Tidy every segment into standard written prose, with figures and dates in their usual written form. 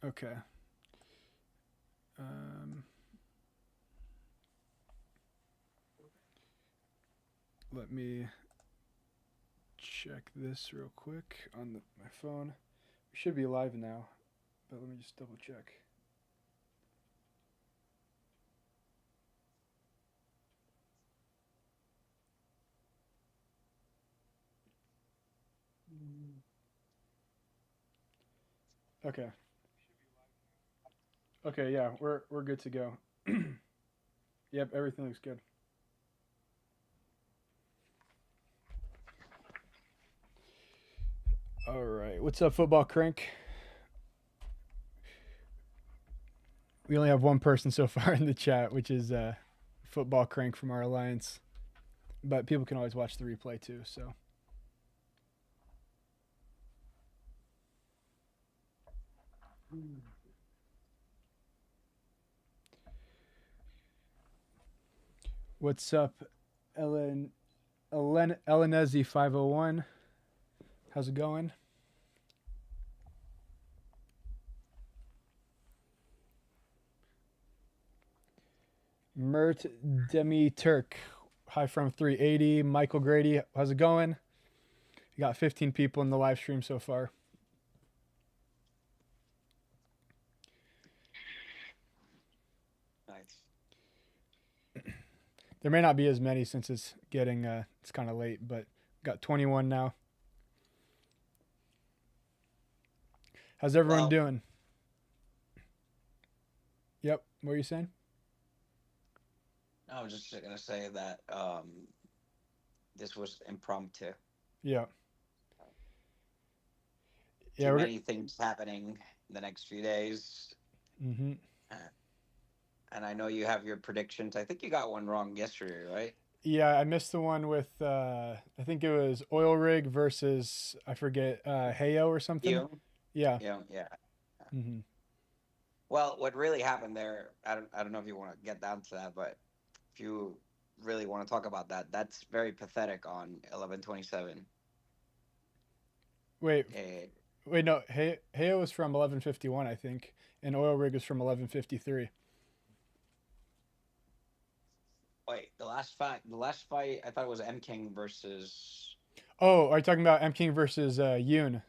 Okay. Um, Let me check this real quick on my phone. We should be live now, but let me just double check. Okay. Okay, yeah, we're good to go. Yep, everything looks good. All right. What's up, Football Crank? We only have one person so far in the chat, which is Football Crank from our alliance. But people can always watch the replay too, so. What's up, Elenezi 501? How's it going? Mert Demi Turk. Hi from 380. Michael Grady. How's it going? You got 15 people in the live stream so far. Nice. There may not be as many since it's getting it's kind of late, but got 21 now. How's everyone doing? Yep. What are you saying? I was just gonna say that this was impromptu. Yeah. Too many things happening in the next few days. Mm-hmm. And I know you have your predictions. I think you got one wrong yesterday, right? Yeah, I missed the one with I think it was Oil Rig versus I forget Heyo or something. You? Yeah. Yeah. Mm-hmm. Well, what really happened there? I don't know if you want to get down to that, but if you really want to talk about that, that's very pathetic on 11/27. Wait, Uh, wait, no. Heyo was from 1151, I think, and Oil Rig was from 1153. wait, the last fight, I thought it was M King versus. Oh, are you talking about M King versus Yoon?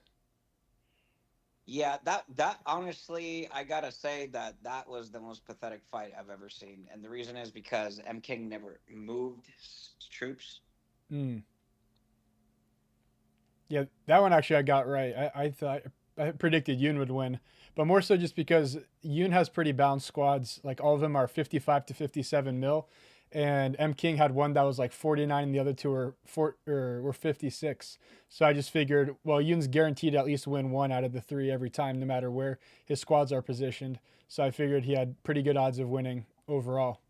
Yeah, that honestly, I gotta say that was the most pathetic fight I've ever seen, and the reason is because M King never moved his troops. Mm. Yeah, that one actually I got right. I thought I predicted Yoon would win, but more so just because Yoon has pretty balanced squads. Like all of them are 55 to 57 mil, and M King had one that was like 49, and the other two were 56. So I just figured, well, Yoon's guaranteed to at least win one out of the three every time, no matter where his squads are positioned. So I figured he had pretty good odds of winning overall.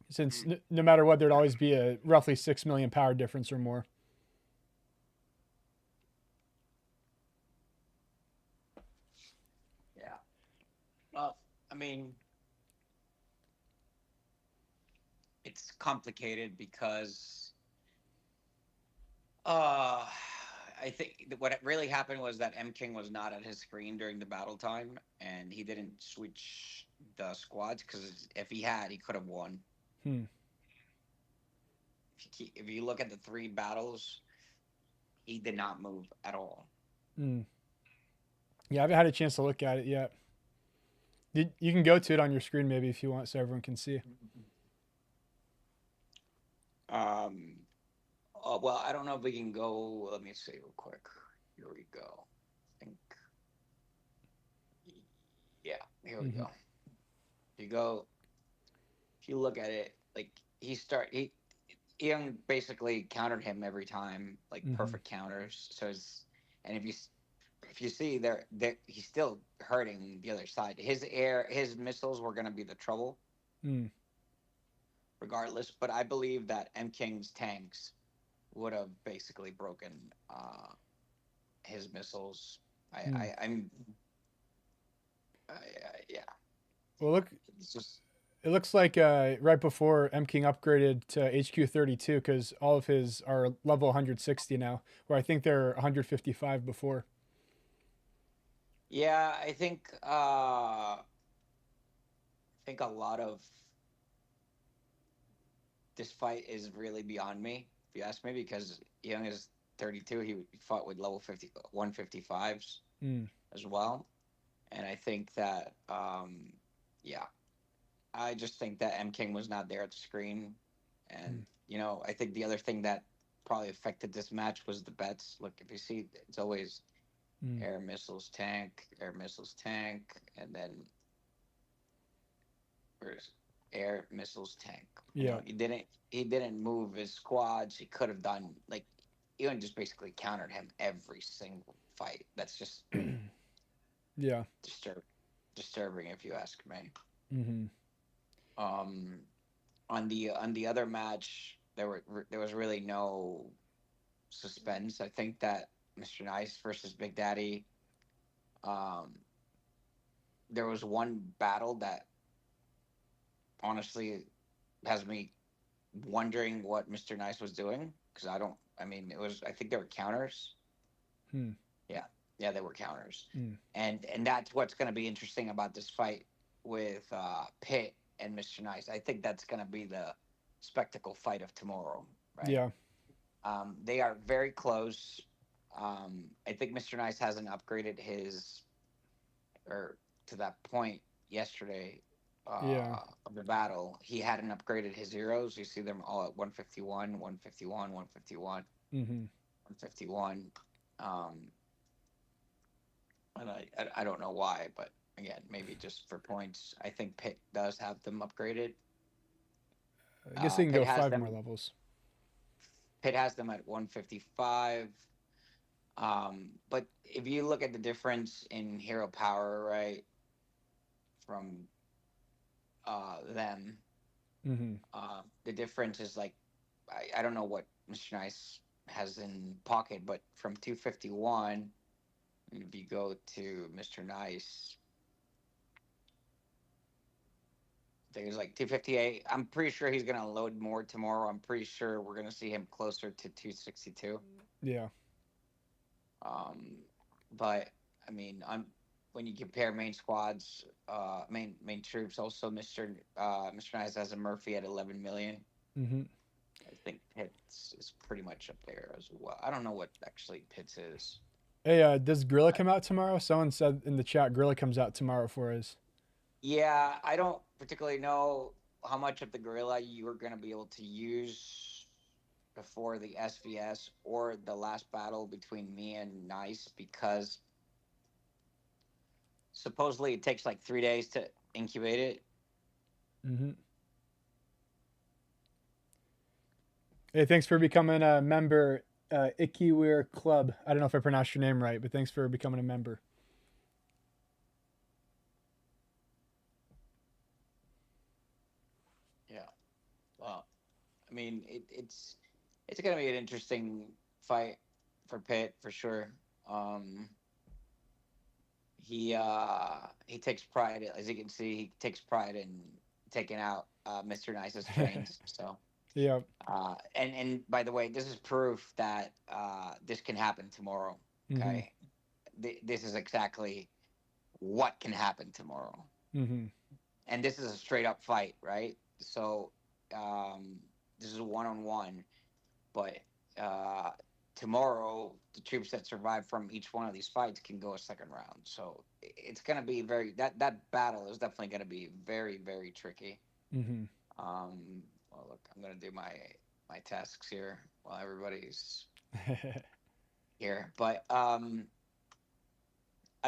Since no matter what, there'd always be a roughly 6 million power difference or more. Yeah. Well, I mean, it's complicated because uh I think what really happened was that M King was not at his screen during the battle time, and he didn't switch the squads because if he had, he could have won. Hmm. If you look at the three battles, he did not move at all. Hmm. Yeah, I haven't had a chance to look at it yet. You can go to it on your screen maybe if you want, so everyone can see. Um, well, I don't know if we can go. Let me see real quick. Here we go. I think. Yeah, here we Mm-hmm. go. You go. If you look at it, like he Ian basically countered him every time, like Mm-hmm. perfect counters. So it's and if you see there he's still hurting the other side. His missiles were gonna be the trouble Mm. regardless. But I believe that M King's tanks would have basically broken his missiles. I, Mm. I I'm yeah. Well, look, It's just it looks like right before M King upgraded to HQ 32 because all of his are level 160 now, where I think they're 155 before. Yeah, I think a lot of this fight is really beyond me, if you ask me, because Young is 32. He fought with level 50, 155s Mm, as well. And I think that, yeah, I just think that M King was not there at the screen. And, mm, I think the other thing that probably affected this match was the bets. Look, if you see, it's always mm. air missiles tank, and then where's air missiles tank. Yeah. He didn't move his squads. He could have done like Ewan just basically countered him every single fight. That's just Yeah. disturb disturbing if you ask me. Hmm. Um, on the other match, there was really no suspense. I think that Mr. Nice versus Big Daddy. Um, there was one battle that honestly has me wondering what Mr. Nice was doing because I don't. I mean, it was. I think there were counters. Mm, Yeah, yeah, they were counters, mm. and that's what's going to be interesting about this fight with Pitt and Mr. Nice. I think that's going to be the spectacle fight of tomorrow, right? Yeah. They are very close. I think Mr. Nice hasn't upgraded his or to that point yesterday Yeah. of the battle. He hadn't upgraded his heroes. You see them all at 151, 151, 151, Hmm. 151. Um, and I don't know why, but again, maybe just for points. I think Pitt does have them upgraded. I guess they can Pitt go has 5 more them. levels. Pitt has them at 155. But if you look at the difference in hero power, right, from them, Hmm. the difference is like I don't know what Mr. Nice has in pocket, but from 251, if you go to Mr. Nice, I think it's like 258. I'm pretty sure he's gonna load more tomorrow. I'm pretty sure we're gonna see him closer to 262. Yeah. Um, but I mean, when you compare main squads, main troops, also Mr. Nice has a Murphy at 11 million. Hmm. I think Pitts is pretty much up there as well. I don't know what actually Pitts is. Hey, does Gorilla come out tomorrow? Someone said in the chat Gorilla comes out tomorrow for us. Yeah, I don't particularly know how much of the gorilla you are going to be able to use before the SVS or the last battle between me and Nice because supposedly it takes like 3 days to incubate it. Hmm. Hey, thanks for becoming a member, Ikiweir Club. I don't know if I pronounced your name right, but thanks for becoming a member. Yeah. Well, I mean, it's going to be an interesting fight for Pitt for sure. Um, he takes pride, as you can see, he takes pride in taking out Mr. Nice's trains. So Yeah. and by the way, this is proof that this can happen tomorrow. Hmm. Okay, this is exactly what can happen tomorrow, Hmm. and this is a straight up fight, right? So um, this is a one on one, but uh, tomorrow the troops that survive from each one of these fights can go a second round. So it's going to be that battle is definitely going to be very very tricky. Hmm. Well, look, I'm gonna do my tasks here while everybody's here. But I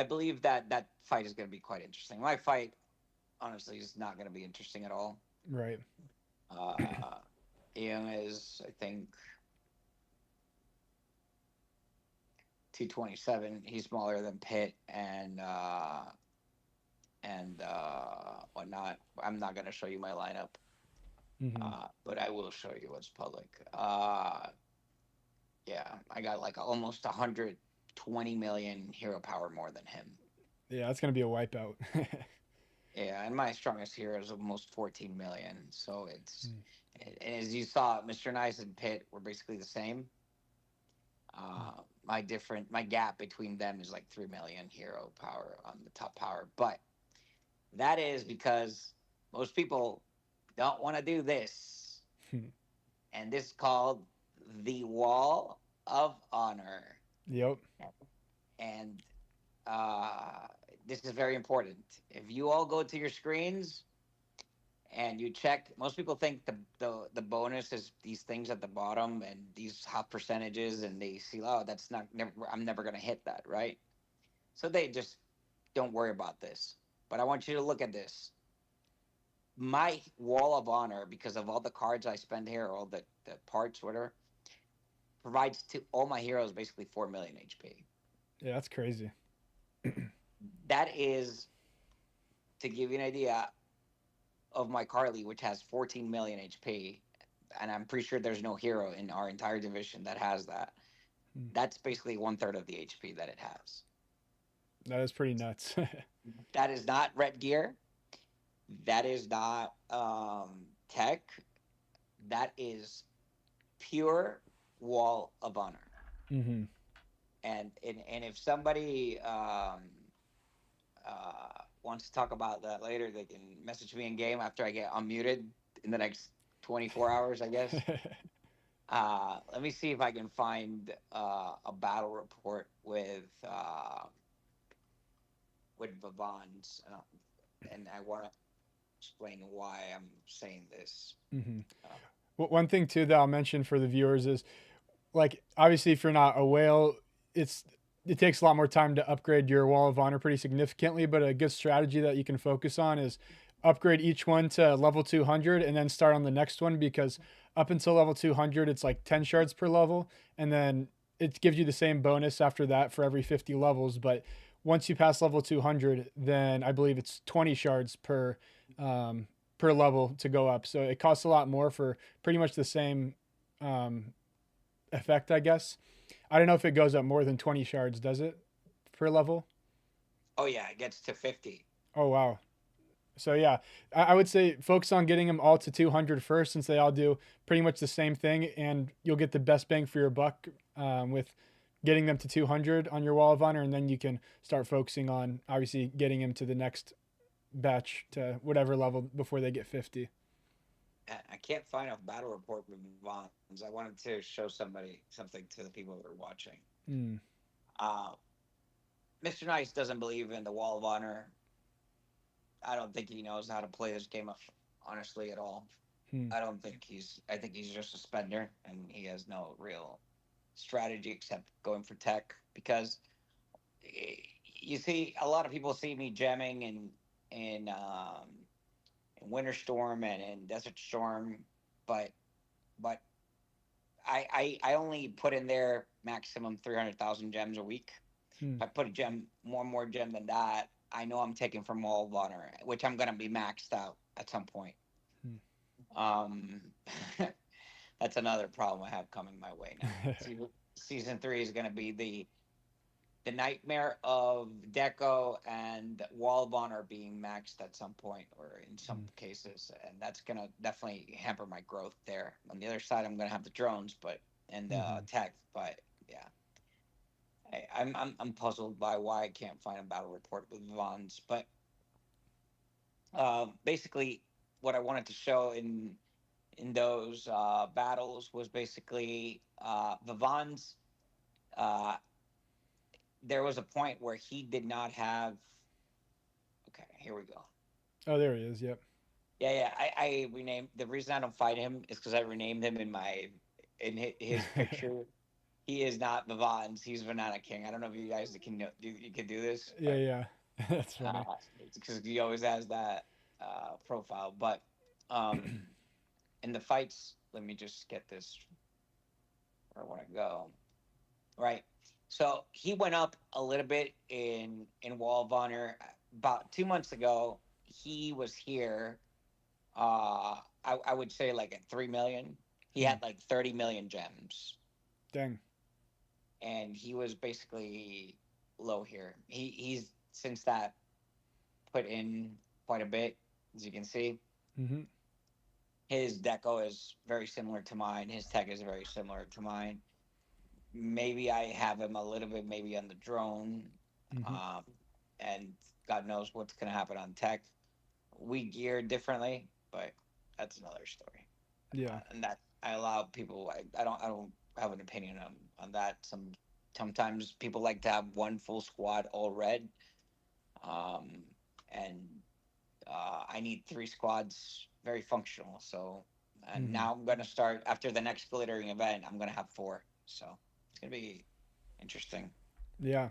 believe that that fight is gonna be quite interesting. My fight, honestly, is not gonna be interesting at all. Right. Uh, Ian is, I think, 227. He's smaller than Pitt and whatnot. I'm not gonna show you my lineup, Hmm. but I will show you what's public. Yeah, I got like almost 120 million hero power more than him. Yeah, that's gonna be a wipeout. Yeah, and my strongest hero is almost 14 million. So Mm, and as you saw, Mr. Nice and Pitt were basically the same. my gap between them is like 3 million hero power on the top power. But that is because most people don't want to do this. And this is called the Wall of Honor. Yep. And uh, this is very important. If you all go to your screens and you check, most people think the bonus is these things at the bottom and these hot percentages, and they see, oh, that's not never, I'm never gonna hit that, right? So they just don't worry about this. But I want you to look at this. My Wall of Honor, because of all the cards I spend here, all the parts, whatever, provides to all my heroes basically 4 million HP. Yeah, that's crazy. That is, to give you an idea, of my Carly, which has 14 million HP, and I'm pretty sure there's no hero in our entire division that has that. That's basically one third of the HP that it has. That is pretty nuts. That is not red gear. That is not tech. That is pure Wall of Honor. Hmm. And if somebody wants to talk about that later, they can message me in game after I get unmuted in the next 24 hours, I guess. Let me see if I can find a battle report with Vavans, and I want to explain why I'm saying this. Hmm. Uh, Well, one thing too that I'll mention for the viewers is, like, obviously if you're not a whale, it's it takes a lot more time to upgrade your Wall of Honor pretty significantly. But a good strategy that you can focus on is upgrade each one to level 200 and then start on the next one, because up until level 200 it's like 10 shards per level, and then it gives you the same bonus after that for every 50 levels. But once you pass level 200, then I believe it's 20 shards um, per level to go up. So it costs a lot more for pretty much the same um, effect, I guess. I don't know if it goes up more than 20 shards, does it, per level? oh yeah, it gets to 50. Oh, wow. So, yeah, I would say focus on getting them all to 200 first, since they all do pretty much the same thing, and you'll get the best bang for your buck with getting them to 200 on your Wall of Honor, and then you can start focusing on obviously getting them to the next batch to whatever level before they get 50. I can't find a battle report with Vons. I wanted to show somebody something to the people that are watching. Mm. Uh, Mr. Nice doesn't believe in the Wall of Honor. I don't think he knows how to play this game, honestly, at all. Hmm. I don't think he's. I think he's just a spender, and he has no real strategy except going for tech. Because you see, a lot of people see me jamming in Winter Storm and in Desert Storm, but but I only put in there maximum 300,000 gems a week. Hmm. If I put a gem, more gem than that, I know I'm taking from Wall of Honor, which I'm gonna be maxed out at some point. Hmm. Um, that's another problem I have coming my way now. Season 3 is gonna be the nightmare of Deco and Wall of Honor being maxed at some point, or in some Hmm. cases, and that's gonna definitely hamper my growth there. On the other side, I'm gonna have the drones, but and Hmm. tech, but yeah, I'm puzzled by why I can't find a battle report with Vons, but basically, what I wanted to show in those battles was basically the Vons. Uh, there was a point where he did not have. Okay, here we go. Oh, there he is. Yep. Yeah, yeah. I renamed the reason I don't fight him is because I renamed him in his picture. He is not Vivans. He's Banana King. I don't know if you guys can do this, Yeah, but yeah. That's funny. it's because he always has that profile. But um, in the fights, let me just get this where I want to go. Right. So he went up a little bit in Wall of Honor about 2 months ago. He was here. I would say like at 3 million. He Hmm. had like 30 million gems, Dang. and he was basically low here. He's since that put in quite a bit, as you can see. Hmm. His deco is very similar to mine. His tech is very similar to mine. maybe I have him a little bit maybe on the drone, Hmm. um, and God knows what's going to happen on tech. We gear differently, but that's another story. Yeah. And that I allow people. I don't have an opinion on that. Sometimes people like to have one full squad all red, um, and I need three squads very functional. So and Hmm. now I'm gonna start after the next glittering event. I'm gonna have four. So it's gonna be interesting. Yeah.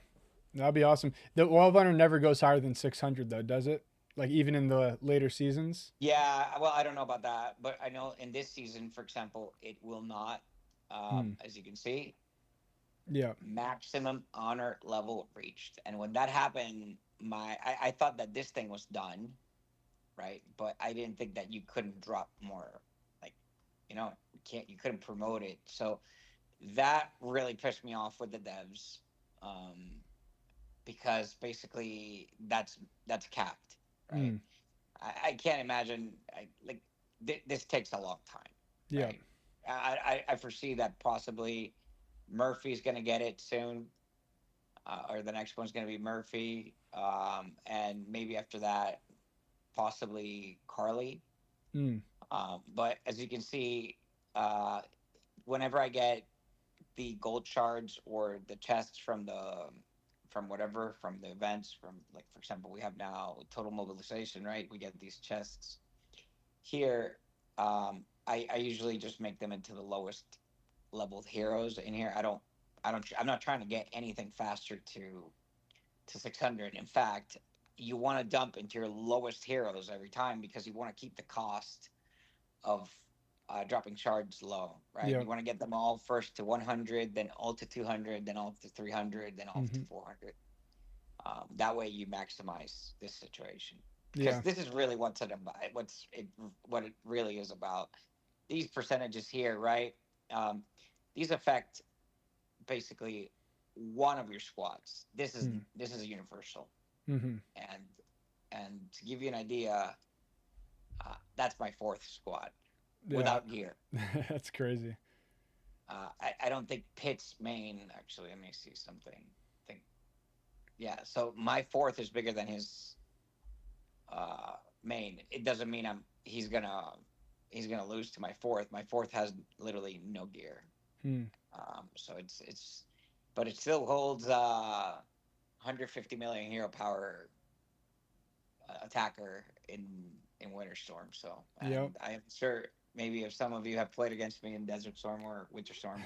That'd be awesome. The Wild Hunter never goes higher than 600 though, does it? Like even in the later seasons. Yeah, well, I don't know about that, but I know in this season, for example, it will not. Mm. As you can see, Yeah. maximum honor level reached, and when that happened, I thought that this thing was done, right? But I didn't think that you couldn't drop more, like, you couldn't promote it. So that really pissed me off with the devs, um, because basically that's capped, right? Mm. I can't imagine. This takes a long time, Yeah. right? I foresee that possibly Murphy's going to get it soon, or the next one's going to be Murphy, and maybe after that, possibly Carly. Mm. But as you can see, uh, whenever I get the gold shards or the chests from whatever from the events from, like, for example, we have now total mobilization, right? We get these chests here. I usually just make them into the lowest leveled heroes in here. I'm not trying to get anything faster to 600. In fact, you want to dump into your lowest heroes every time because you want to keep the cost of dropping shards low, right? Yeah. You want to get them all first to 100, then all to 200, then all to 300, then all to Hmm. 400. That way you maximize this situation, because Yeah. this is really what it really is about. These percentages here, right? Um, these affect basically one of your squads. Mm. This is universal, Hmm. and to give you an idea, that's my fourth squad Yeah. without gear. That's crazy. I don't think Pitt's main, actually. Let me see something. I think, yeah. So my fourth is bigger than his uh, main. It doesn't mean he's gonna lose to my fourth. My fourth has literally no gear. Mm. So but it still holds 150 million hero power attacker in Winter Storm. So, Yep. and I'm sure maybe if some of you have played against me in Desert Storm or Winter Storm,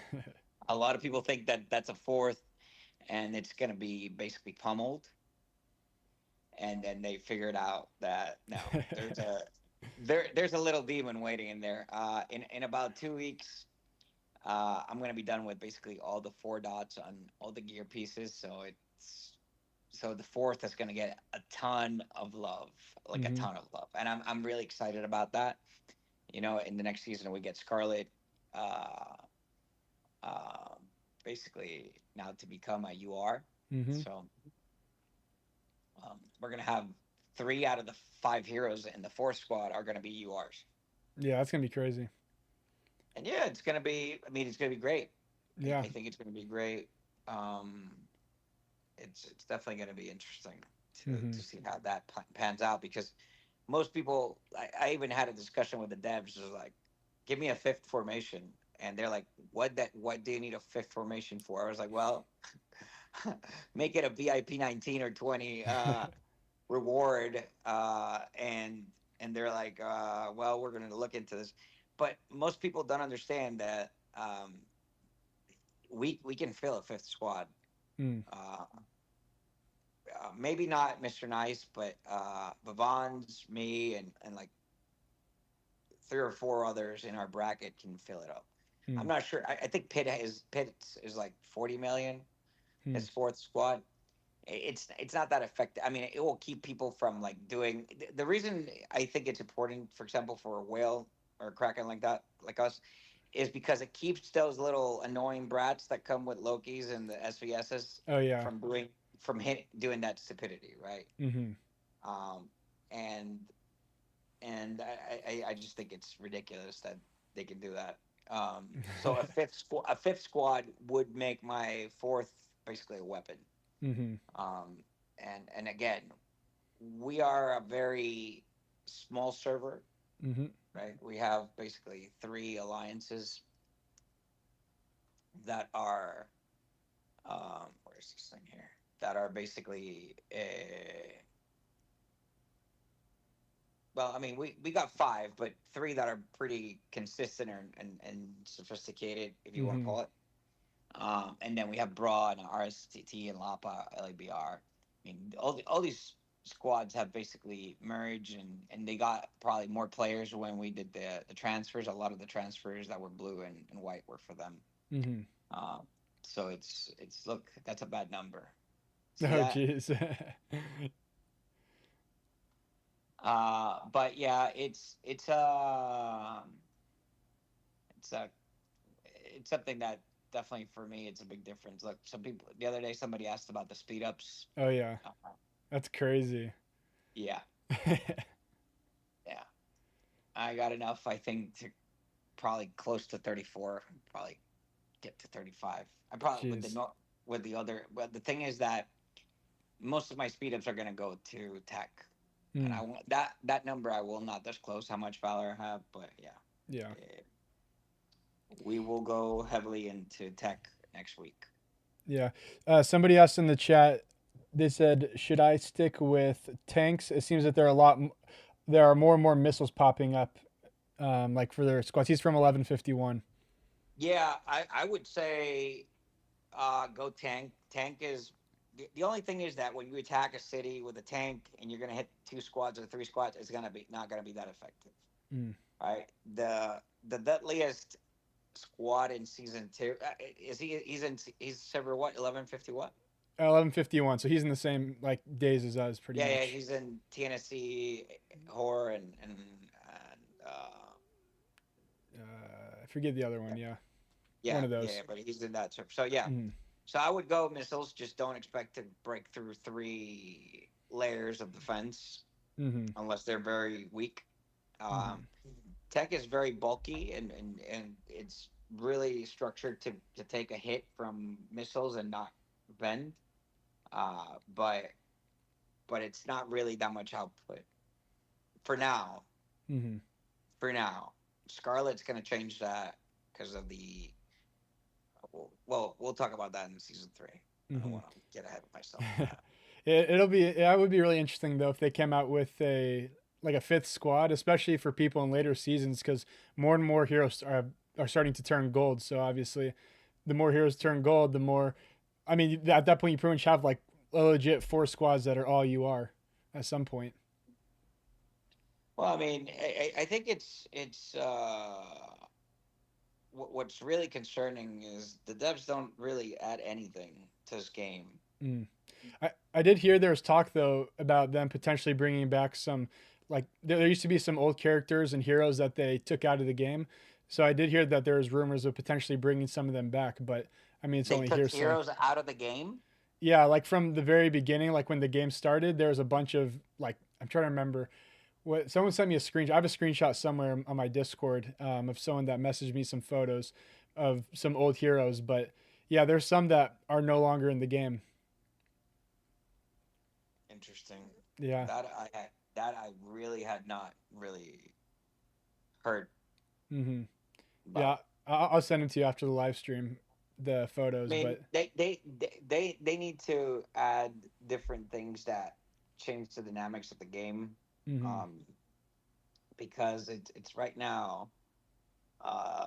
a lot of people think that that's a fourth, and it's going to be basically pummeled. And then they figured out that no, there's a little demon waiting in there. In about 2 weeks, I'm going to be done with basically all the four dots on all the gear pieces. So the fourth is going to get a ton of love, like a Hmm. ton of love, and I'm really excited about that. In the next season we get Scarlet, uh, uh, basically now to become a UR. Hmm. So we're gonna have three out of the five heroes in the fourth squad are gonna be URs, Yeah, that's gonna be crazy. and yeah, it's gonna be. I mean, it's gonna be great. Yeah. I think it's gonna be great. Um, it's definitely gonna be interesting Hmm. to see how that pans out, because most people, I even had a discussion with the devs, was like, give me a fifth formation, and they're like, what do you need a fifth formation for? I was like, well, make it a VIP 19 or 20 reward, and they're like, well, we're going to look into this. But most people don't understand that, we can fill a fifth squad. Mm. uh, Maybe not Mr. Nice, but Vavon's, me, and like three or four others in our bracket can fill it up. I'm Mm. not sure. I think Pitt is like 40 million. Mm. His fourth squad. It's not that effective. I mean, it will keep people from like doing the reason I think it's important, for example, for a whale or a kraken like that, like us, is because it keeps those little annoying brats that come with Loki's and the SVSs Oh yeah. from doing that stupidity, right? Hmm. Um, and I just think it's ridiculous that they can do that. So a fifth squad would make my fourth basically a weapon. Mhm. Um, and again, we are a very small server, Mhm. right? We have basically three alliances that are where's this thing here? That are basically well, I mean, we got five, but three that are pretty consistent and sophisticated, if you want to Mhm. call it. And then we have Braw and RSTT and Lapa LABR. I mean, all these squads have basically merged, and they got probably more players when we did the transfers. A lot of the transfers that were blue and white were for them. Mhm. Um, so it's look, that's a bad number. See Oh, that? jeez. But yeah, it's a it's something that definitely for me it's a big difference. Look, some people the other day somebody asked about the speed ups. Oh yeah, Uh, that's crazy. yeah, yeah, I got enough. I think to probably close to 34. Probably get to 35. I probably with the Jeez. no with the other. But the thing is that most of my speed ups are gonna go to tech, and Mm. I want that number. I will not disclose how much valor I have, but yeah, Yeah. eh, we will go heavily into tech next week. Yeah. Somebody asked in the chat. They said, "Should I stick with tanks?" It seems that there are a lot. There are more and more missiles popping up, like for their squads. He's from 1151. Yeah, I would say go tank. Tank is the only thing is that when you attack a city with a tank and you're gonna hit two squads or three squads, it's gonna be not gonna be that effective. Mm. Right? The deadliest squad in season two is he's server what 1150 what? 1151. So he's in the same like days as us, pretty Yeah, much. he's in TNSC horror and I forget the other one. yeah, Yeah, one yeah, of yeah, those. but he's in that server. So yeah, Mm. so I would go missiles. Just don't expect to break through three layers of defense Mhm. unless they're very weak. Mhm. Um, Tech is very bulky and it's really structured to take a hit from missiles and not bend. Uh, but but it's not really that much output for now. Mhm. For now, Scarlet's going to change that because of the. Well, we'll talk about that in season three. I don't Mhm. want to get ahead of myself with that. It'll be yeah, it would be really interesting though if they came out with a like a fifth squad, especially for people in later seasons, because more and more heroes are starting to turn gold. So obviously, the more heroes turn gold, the more. I mean, at that point, you pretty much have like a legit four squads that are all you are at some point. Well, I mean, I think it's what's really concerning is the devs don't really add anything to this game. Mm. I did hear there was talk though about them potentially bringing back some like there used to be some old characters and heroes that they took out of the game. So I did hear that there was rumors of potentially bringing some of them back, but I mean it's They only took hearsay. heroes out of the game. Yeah, like from the very beginning, like when the game started, there was a bunch of like I'm trying to remember what someone sent me a screenshot. I have a screenshot somewhere on my Discord of someone that messaged me some photos of some old heroes, but yeah, there's some that are no longer in the game. Interesting. Yeah. That I really had not really heard Mm-hmm. about. Yeah, I'll send them to you after the live stream, the I photos. mean, But they need to add different things that change the dynamics of the game, mm-hmm, um, because it's right now. Uh,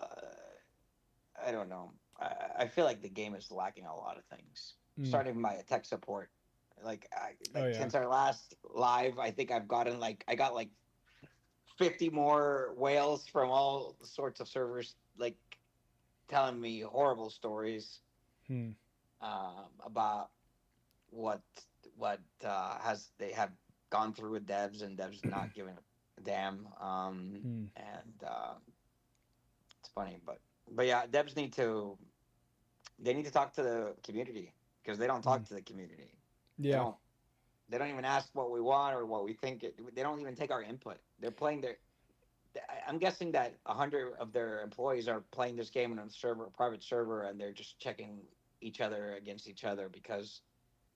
I don't know. I feel like the game is lacking a lot of things, mm, starting by tech support. oh Like yeah, since our last live, I think I got like 50 more whales from all sorts of servers, like telling me horrible stories hmm, about what what has they have gone through with devs and devs not giving a damn. hmm, And it's funny, but yeah, devs need to talk to the community because they don't hmm. talk to the community. They Yeah, don't they don't even ask what we want or what we think. They don't even take our input. They're playing their I'm guessing that 100 of their employees are playing this game on a server, a private server, and they're just checking each other against each other because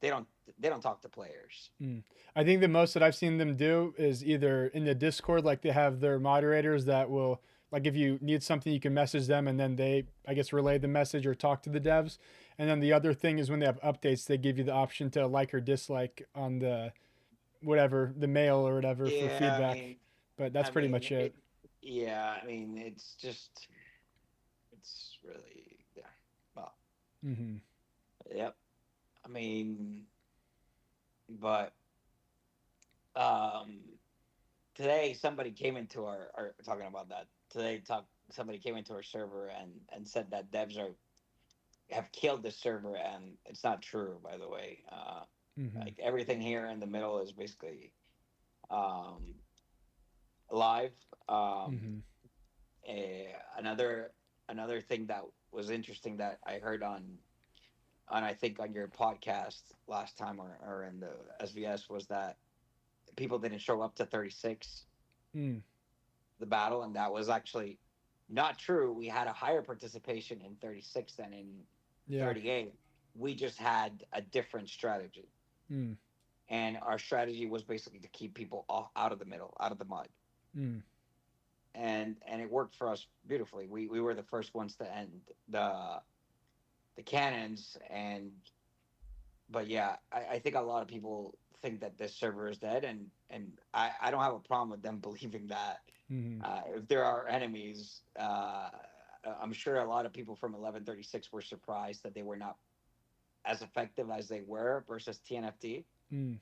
they don't they don't talk to players. Mm. I think the most that I've seen them do is either in the Discord, like they have their moderators that will, like, if you need something, you can message them and then they, I guess, relay the message or talk to the devs. And then the other thing is when they have updates, they give you the option to like or dislike on the whatever, the mail or whatever for Yeah, feedback. But that's I pretty mean, much it. yeah, I mean, it's just, it's really, yeah. Well, Hmm. yep. I mean, but um, today somebody came into our talking about that. Somebody came into our server and said that devs are have killed the server, and it's not true, by the way. Hmm. Like everything here in the middle is basically um, live. Um, Hmm. another another thing that was interesting that I heard on I think on your podcast last time or in the SVS was that people didn't show up to 36 Mm. the battle, and that was actually not true. We had a higher participation in 36 than in Yeah. 38. We just had a different strategy, Mm. and our strategy was basically to keep people out of the middle, out of the mud, Mm. and it worked for us beautifully. We were the first ones to end the cannons, and but yeah, I think a lot of people think that this server is dead, and I don't have a problem with them believing that. Hmm. If there are enemies, I'm sure a lot of people from 1136 were surprised that they were not as effective as they were versus TNFT. Mm.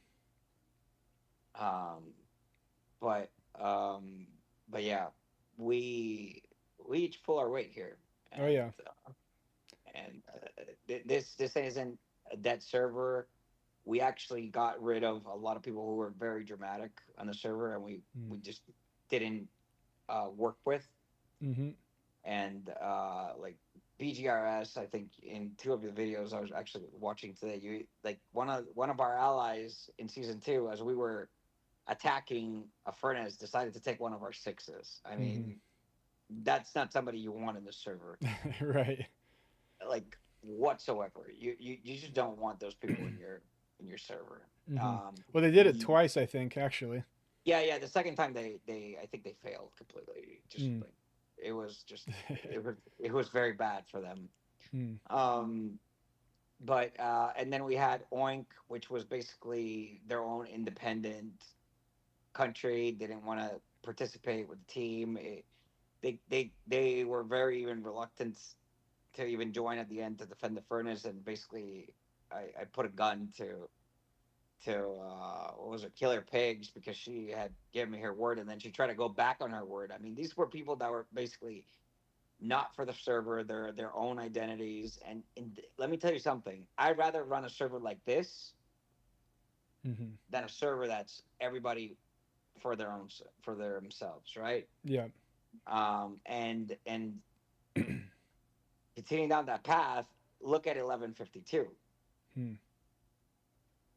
Um, but um, but yeah, we we each pull our weight here, Oh and yeah. this isn't a dead server. We actually got rid of a lot of people who were very dramatic on the server, and Mm. we just didn't work with. Hmm. And like BGRS, I think in two of the videos I was actually watching today, you like one of our allies in season two, as we were attacking a furnace, decided to take one of our sixes. I Hmm. mean, that's not somebody you want in the server, Right. like whatsoever. You just don't want those people in your server. Hmm. Um, Well, they did it we twice, I think, actually. Yeah, the second time they I think they failed completely. Just Mm. like it was just it was very bad for them. Mm. Um, but and then we had Oink, which was basically their own independent country. They didn't want to participate with the team. They were very even reluctant to even join at the end to defend the furnace. And basically, I put a gun to what was it, Killer Pigs, because she had given me her word, and then she tried to go back on her word. I mean, these were people that were basically not for the server, their own identities. And let me tell you something. I'd rather run a server like this Hmm. than a server that's everybody for their own for themselves, right? Yeah. And continuing down that path, look at 1152. Mm.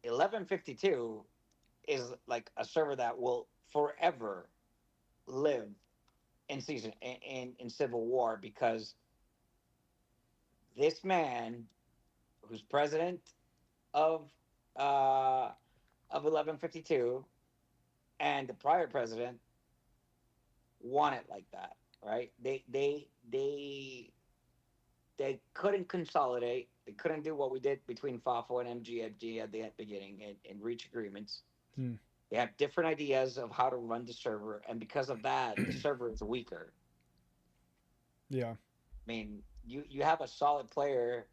1152 is like a server that will forever live in season in Civil War, because this man, who's president of uh, of 1152, and the prior president want it like that, right? They couldn't consolidate. They couldn't do what we did between FAFO and MGFG at the beginning and reach agreements. Mm. They have different ideas of how to run the server, and because of that, the server is weaker. Yeah. I mean, you have a solid player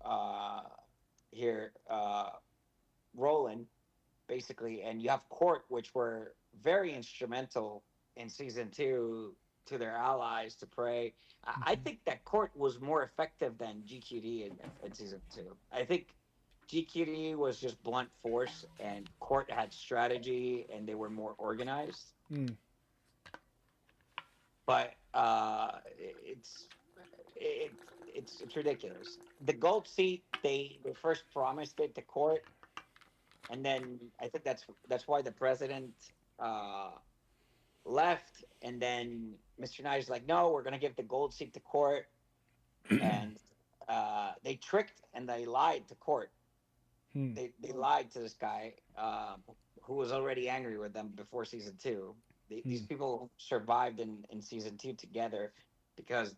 uh, here, Roland, basically, and you have Court, which were very instrumental in season two to their allies to pray. I Hmm. think that Court was more effective than GQD in season two. I think GQD was just blunt force, and Court had strategy, and they were more organized. Mm. But it, it's ridiculous. The gold seat, they first promised it to Court, and then I think that's why the president uh, left, and then Mr. Knight is like, no, we're gonna give the gold seat to Court, and they tricked and they lied to Court. Hmm. They lied to this guy who was already angry with them before season two. These Hmm. people survived in season two together because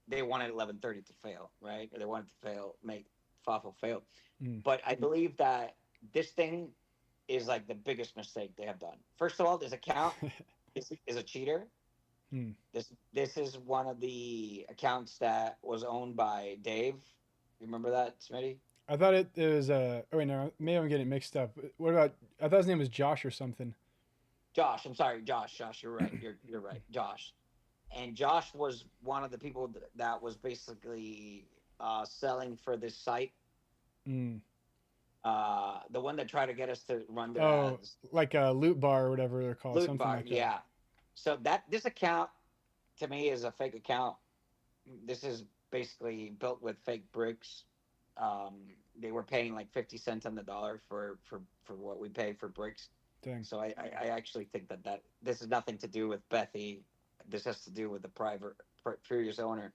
they wanted 1130 to fail, right? Or they wanted to fail, make Fafo fail. Hmm. But I believe that this thing is like the biggest mistake they have done. First of all, this account is a cheater. Hmm. This is one of the accounts that was owned by Dave. Remember that, Smitty? I thought it was oh wait, no, maybe I'm getting it mixed up. What about? I thought his name was Josh or something. Josh. I'm sorry, Josh. Josh, you're right. You're right, Josh. And Josh was one of the people that was basically selling for this site. Hmm. The one that tried to get us to run their Oh, ads. like a loot bar or whatever they're called, Loot something bar, like that. yeah. So that this account to me is a fake account. This is basically built with fake bricks. Um, they were paying like 50 cents on the dollar for what we pay for bricks. Dang. So I actually think that this has nothing to do with Bethy. This has to do with the private previous owner.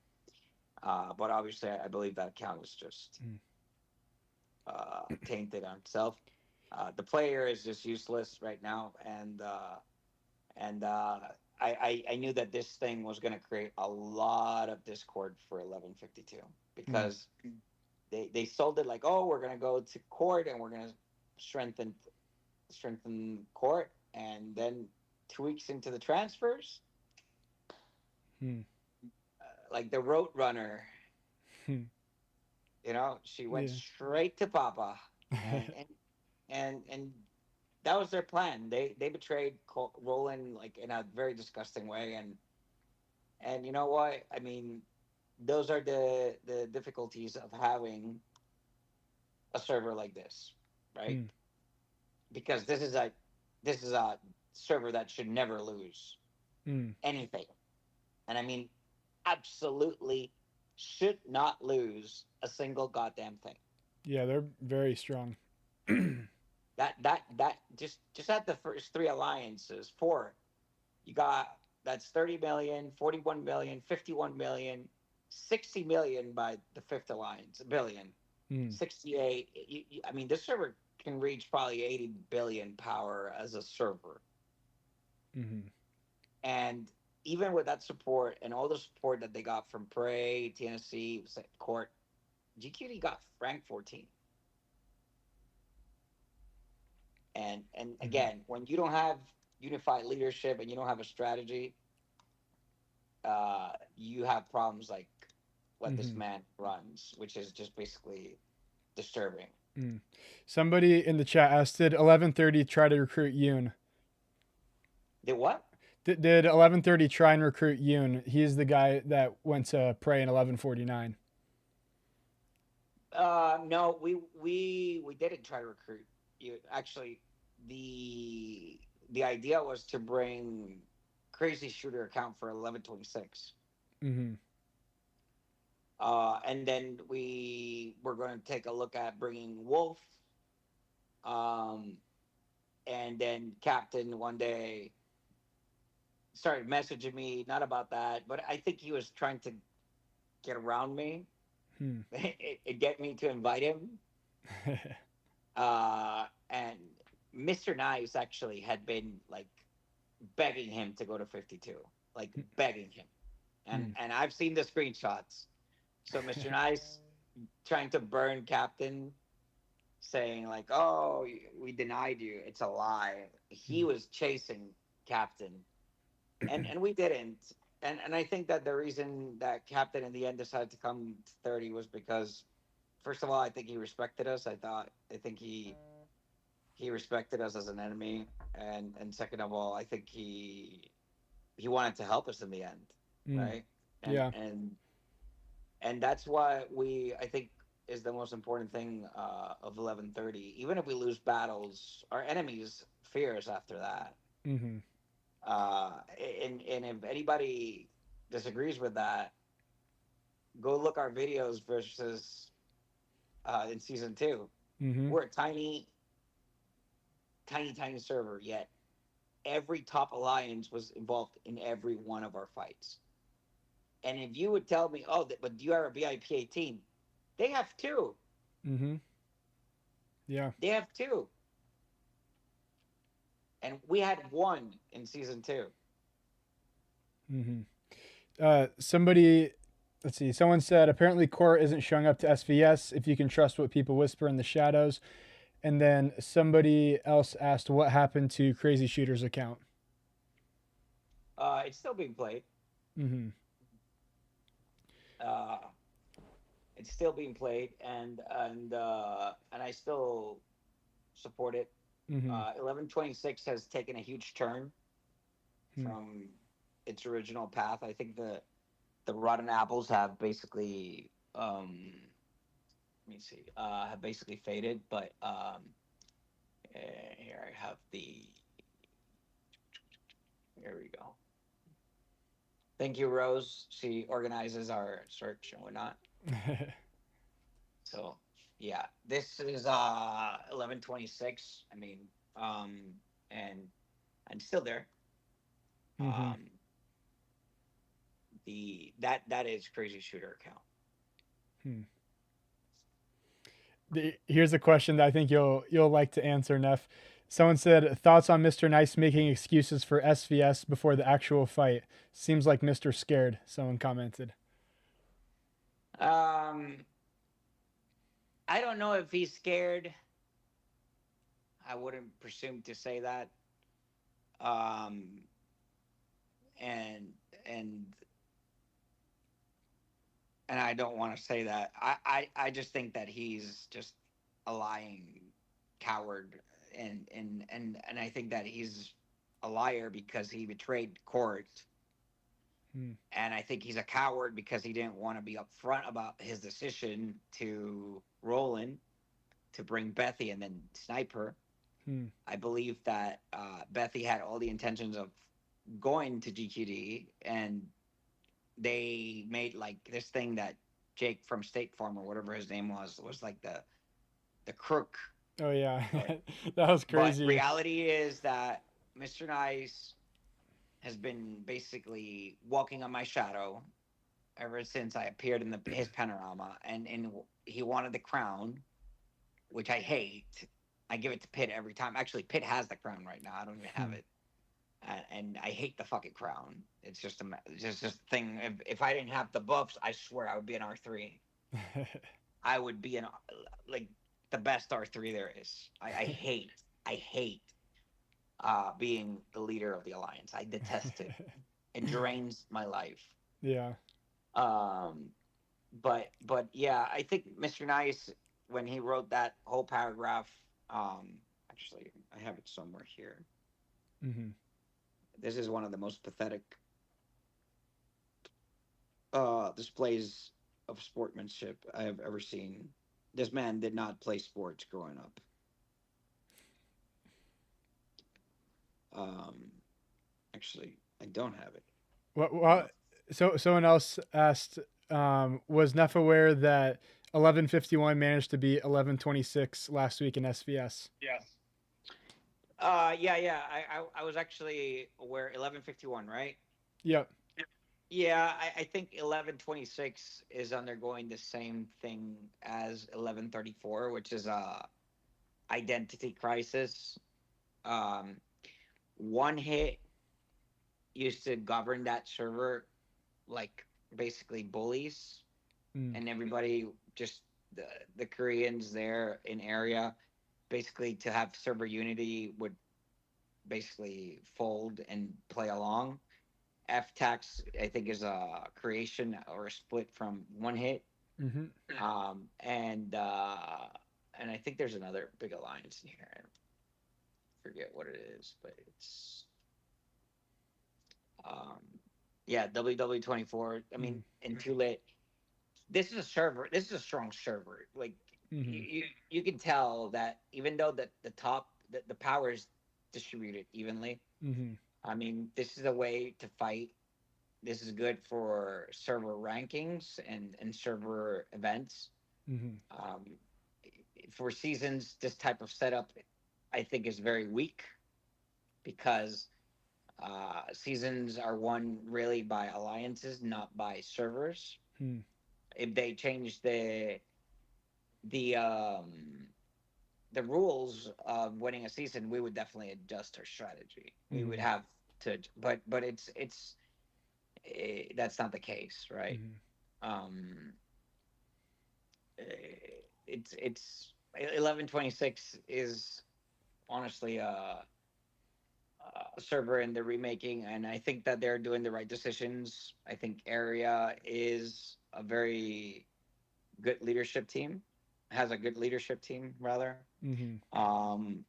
But obviously, I believe that account was just Hmm. tainted on itself. The player is just useless right now, and I knew that this thing was going to create a lot of discord for 1152 Hmm. because they sold it like, oh, we're going to go to court and we're going to strengthen court, and then 2 weeks into the transfers, Hmm. like the road runner, Hmm. she went Yeah. straight to Papa, and and and that was their plan. They betrayed Roland like in a very disgusting way, and you know what? I mean, those are the difficulties of having a server like this, right? Hmm. Because this is a server that should never lose Hmm. anything, and I mean, absolutely should not lose a single goddamn thing. Yeah, they're very strong. Hmm. That just at the first three alliances, four, you got that's 30 million, 41 million, 51 million, 60 million by the fifth alliance, billion, 68. I mean, this server can reach probably 80 billion power as a server. Hmm. And even with that support and all the support that they got from Prey, TNC, Court, GQD got rank 14. And Hmm. again, when you don't have unified leadership and you don't have a strategy, you have problems like what this Hmm. man runs, which is just basically disturbing. Hmm. Somebody in the chat asked, "Did 1130 try to recruit Yoon?" The what? Did 1130 try and recruit Yoon? He's the guy that went to Prey in 1149. No, we didn't try to recruit you. Actually, the the idea was to bring crazy shooter account for 1126. Hmm. And then we were going to take a look at bringing Wolf. Um, and then Captain one day started messaging me, not about that, but I think he was trying to get around me Hmm. and get me to invite him. And Mr. Nice actually had been like begging him to go to 52, like begging him. And Hmm. and I've seen the screenshots. So Mr. Nice trying to burn Captain, saying like, "Oh, we denied you. It's a lie." He Hmm. was chasing Captain, and we didn't. And I think that the reason that Captain in the end decided to come to 30 was because, first of all, I think he respected us. I think he respected us as an enemy, and second of all, I think he wanted to help us in the end, Hmm. right? And Yeah. and and that's why we I think is the most important thing of 1130. Even if we lose battles, our enemies fear us after that. Hmm. And if anybody disagrees with that, go look our videos versus in season two. Hmm. We're a tiny, tiny, tiny server, yet every top alliance was involved in every one of our fights. And if you would tell me, oh, but you are a VIP 18, they have two. Mm-hmm. Yeah. They have two, and we had one in season two. Mm-hmm. Somebody, let's see. Someone said apparently Cora isn't showing up to SVS. If you can trust what people whisper in the shadows. And then somebody else asked what happened to Crazy Shooter's account. It's still being played. Mm-hmm. Uh, it's still being played, and I still support it. Mm-hmm. 1126 has taken a huge turn Hmm. from its original path. I think the rotten apples have basically let me see have basically faded. But here I have the here we go. Thank you, Rose. She organizes our search and whatnot. So yeah, this is 1126. I mean, um, and I'm still there. Mm-hmm. Um, that is crazy shooter account. Hmm. Here's a question that I think you'll like to answer, Neff. Someone said thoughts on Mr. Nice making excuses for SVS before the actual fight. Seems like Mr. Scared. Someone commented. Um, I don't know if he's scared. I wouldn't presume to say that. Um, and and and I don't want to say that. I just think that he's just a lying coward, and I think that he's a liar because he betrayed court, Hmm. and I think he's a coward because he didn't want to be upfront about his decision to Roland to bring Bethy and then snipe her. Hmm. I believe that Bethy had all the intentions of going to GQD, and they made like this thing that Jake from State Farm or whatever his name was like the crook. Oh yeah, But that was but crazy. reality is that Mr. Nice has been basically walking on my shadow ever since I appeared in his panorama, and he wanted the crown, which I hate. I give it to Pitt every time. Actually, Pitt has the crown right now. I don't even have Hmm. it, and I hate the fucking crown. It's just a thing. If I didn't have the buffs, I swear I would be an R3. I would be an like the best R3 there is. I hate being the leader of the alliance. I detest it. It drains my life. Yeah. Um, but yeah, I think Mr. Nice when he wrote that whole paragraph. Actually, I have it somewhere here. Hmm. This is one of the most pathetic displays of sportsmanship I have ever seen. This man did not play sports growing up. Um, Actually, I don't have it. What? So someone else asked, was Neff aware that 1151 managed to beat 1126 last week in SVS? Yes. Yeah. I was actually aware 1151, right? Yep. Yeah, I think 1126 is undergoing the same thing as 1134, which is a identity crisis. Um, one hit used to govern that server like basically bullies, Mm. and everybody just the the Koreans there in area basically to have server unity would basically fold and play along. F tax I think is a creation or a split from one hit. Mm-hmm. And I think there's another big alliance in here. I forget what it is, but it's um yeah, WW24. I mean, Mm. in Too Lit, this is a server. This is a strong server. Like Mm-hmm. you can tell that even though the top the power is distributed evenly. Mm-hmm. I mean, this is a way to fight. This is good for server rankings and server events. Mm-hmm. Um, for seasons, this type of setup, I think, is very weak because Seasons are won really by alliances, not by servers. Hmm. If they change the um, the rules of winning a season, we would definitely adjust our strategy. We would Hmm. have to, but that's not the case, right? Hmm. Um, it's 1126 is honestly a server in the remaking, and I think that they're doing the right decisions. I think Area is a very good leadership team, has a good leadership team rather. Hmm. Um,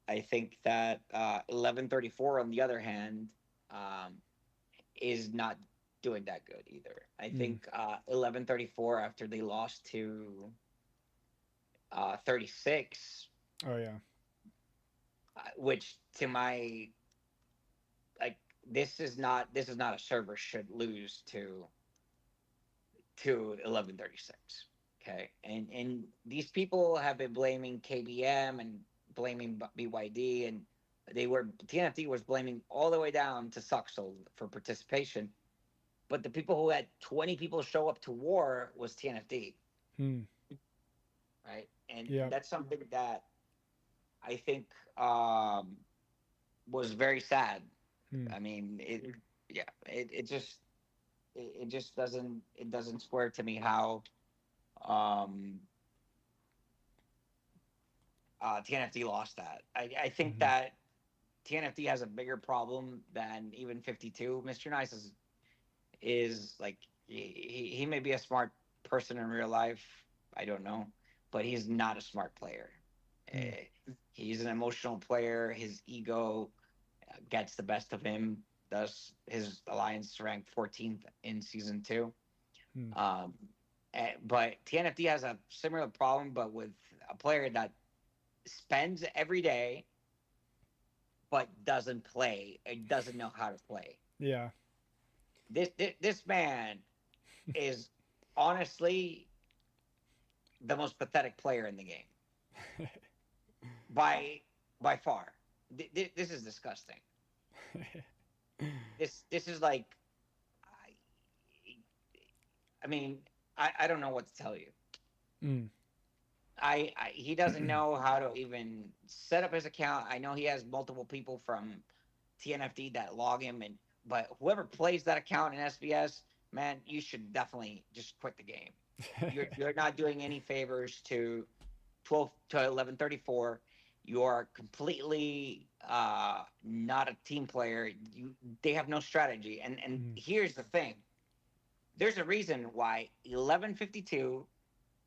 I think that 1134, on the other hand, um, is not doing that good either. I Hmm. think 1134, after they lost to 36, Oh yeah. which to my like this is not a server should lose to 1136. Okay, and these people have been blaming KBM and blaming BYD, and TNFD was blaming all the way down to Suxel for participation. But the people who had 20 people show up to war was TNFD, Hmm. right? And Yeah. that's something that I think um, was very sad. Hmm. I mean, yeah, it just doesn't square to me how um, TNFD lost that. I think Hmm. that TNFD has a bigger problem than even 52. Mr. Nice is like he may be a smart person in real life. I don't know, but he's not a smart player. Hmm. He's an emotional player. His ego gets the best of him. Thus, his alliance ranked 14th in season two. Hmm. Um, but TNFD has a similar problem, but with a player that spends every day but doesn't play. It doesn't know how to play. Yeah. This man is honestly the most pathetic player in the game by by far. This is disgusting. This is like, I, I mean, I don't know what to tell you. Hmm. He doesn't know how to even set up his account. I know he has multiple people from TNFD that log him, and but whoever plays that account in SBS, man, you should definitely just quit the game. You're not doing any favors to 12 to 1134. You are completely not a team player. They have no strategy, and Hmm. here's the thing. There's a reason why 1152,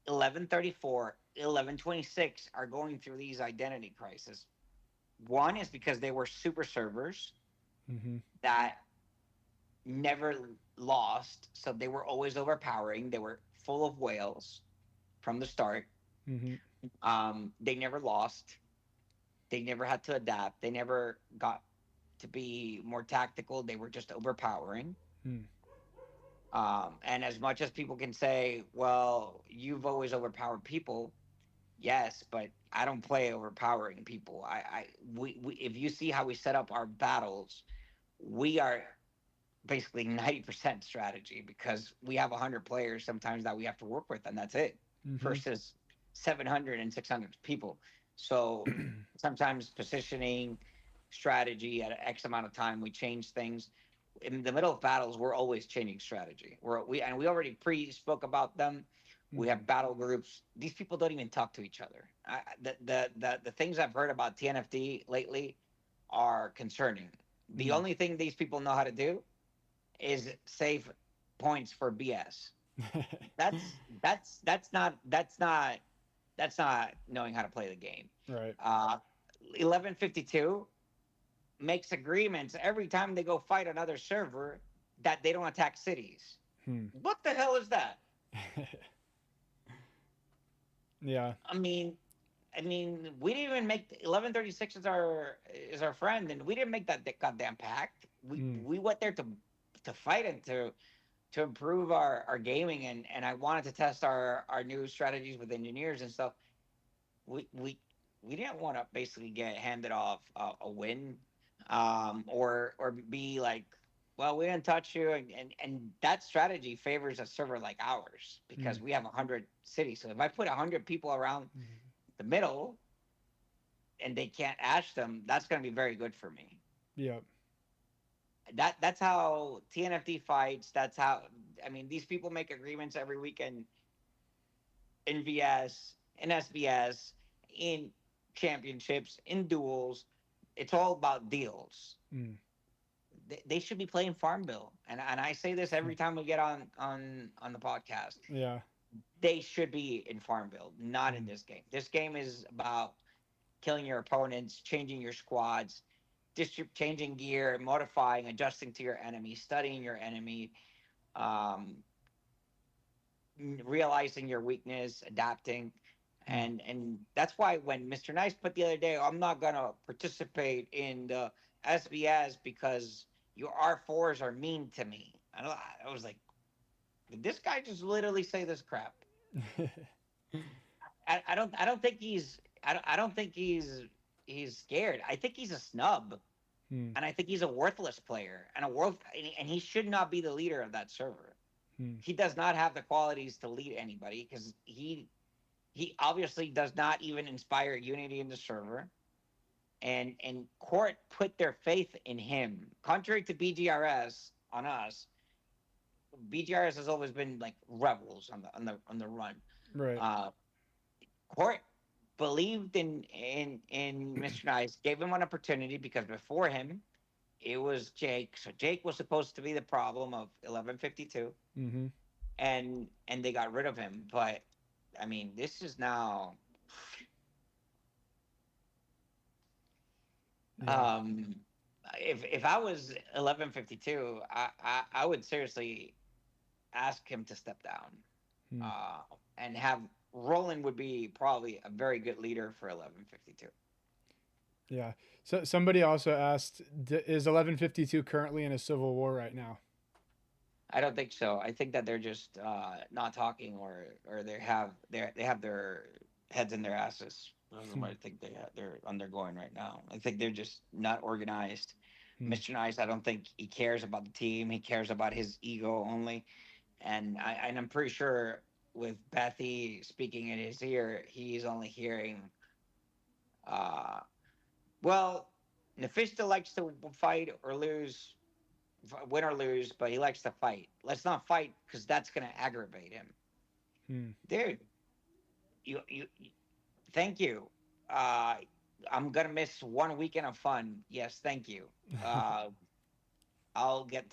1134, 1126 are going through these identity crises. One is because they were super servers Hmm. that never lost, so they were always overpowering. They were full of whales from the start. Hmm. They never lost. They never had to adapt. They never got to be more tactical. They were just overpowering. Hmm. And as much as people can say, well, you've always overpowered people, yes, but I don't play overpowering people. We if you see how we set up our battles, we are basically 90% strategy because we have 100 players sometimes that we have to work with, and that's it, Hmm. versus 700 and 600 people. So sometimes positioning, strategy at X amount of time, we change things. In the middle of battles, we're always changing strategy. We already pre spoke about them. We Hmm. have battle groups. These people don't even talk to each other. The things I've heard about TNFD lately are concerning. The Hmm. only thing these people know how to do is save points for BS. That's not knowing how to play the game. Right. 1152 makes agreements every time they go fight another server that they don't attack cities. Hmm. What the hell is that? Yeah. I mean, we didn't even make 1136 is our friend, and we didn't make that goddamn pact. We Hmm. we went there to fight and to improve our gaming, and I wanted to test our new strategies with engineers and stuff. We we we didn't want to basically get handed off a win. or be like, well, we didn't touch you, and that strategy favors a server like ours because Mm. we have 100 cities. So if I put 100 people around the middle and they can't ash them, that's going to be very good for me. Yep. That's how TNFD fights. That's how, I mean, these people make agreements every weekend in VS, in SBS, in championships, in duels. It's all about deals. Mm. They should be playing Farmville, and I say this every time we get on the podcast. Yeah. They should be in Farmville, not in Mm. this game. This game is about killing your opponents, changing your squads, changing gear, modifying, adjusting to your enemy, studying your enemy, um, realizing your weakness, adapting. Mm. And that's why when Mr. Nice put the other day, I'm not gonna participate in the SBS because your R4s are mean to me. I was like, did this guy just literally say this crap? I don't think I don't think he's scared. I think he's a snub, Mm. and I think he's a worthless player and he should not be the leader of that server. Mm. He does not have the qualities to lead anybody because he obviously does not even inspire unity in the server. And court put their faith in him. Contrary to BGRS on us, BGRS has always been like rebels on the run. Right. Uh, court believed in Mr. Nice, gave him an opportunity because before him it was Jake. So Jake was supposed to be the problem of 1152, Mm-hmm. and they got rid of him. But I mean, this is now. Yeah. Um, if I was 1152, I would seriously ask him to step down, Mm. uh, and have Roland would be probably a very good leader for 1152. Yeah. So somebody also asked, is 1152 currently in a civil war right now? I don't think so. I think that they're just not talking, or they have their heads in their asses. This is what Hmm. I think they're undergoing right now. I think they're just not organized. Hmm. Mr. Nice, I don't think he cares about the team. He cares about his ego only, and I'm pretty sure with Bethy speaking in his ear, he's only hearing, uh, well, Nephisto likes to fight or lose, win or lose, but he likes to fight. Let's not fight because that's going to aggravate him. Hmm. Dude, you thank you. Uh, I'm gonna miss one weekend of fun. Yes, thank you. Uh, I'll get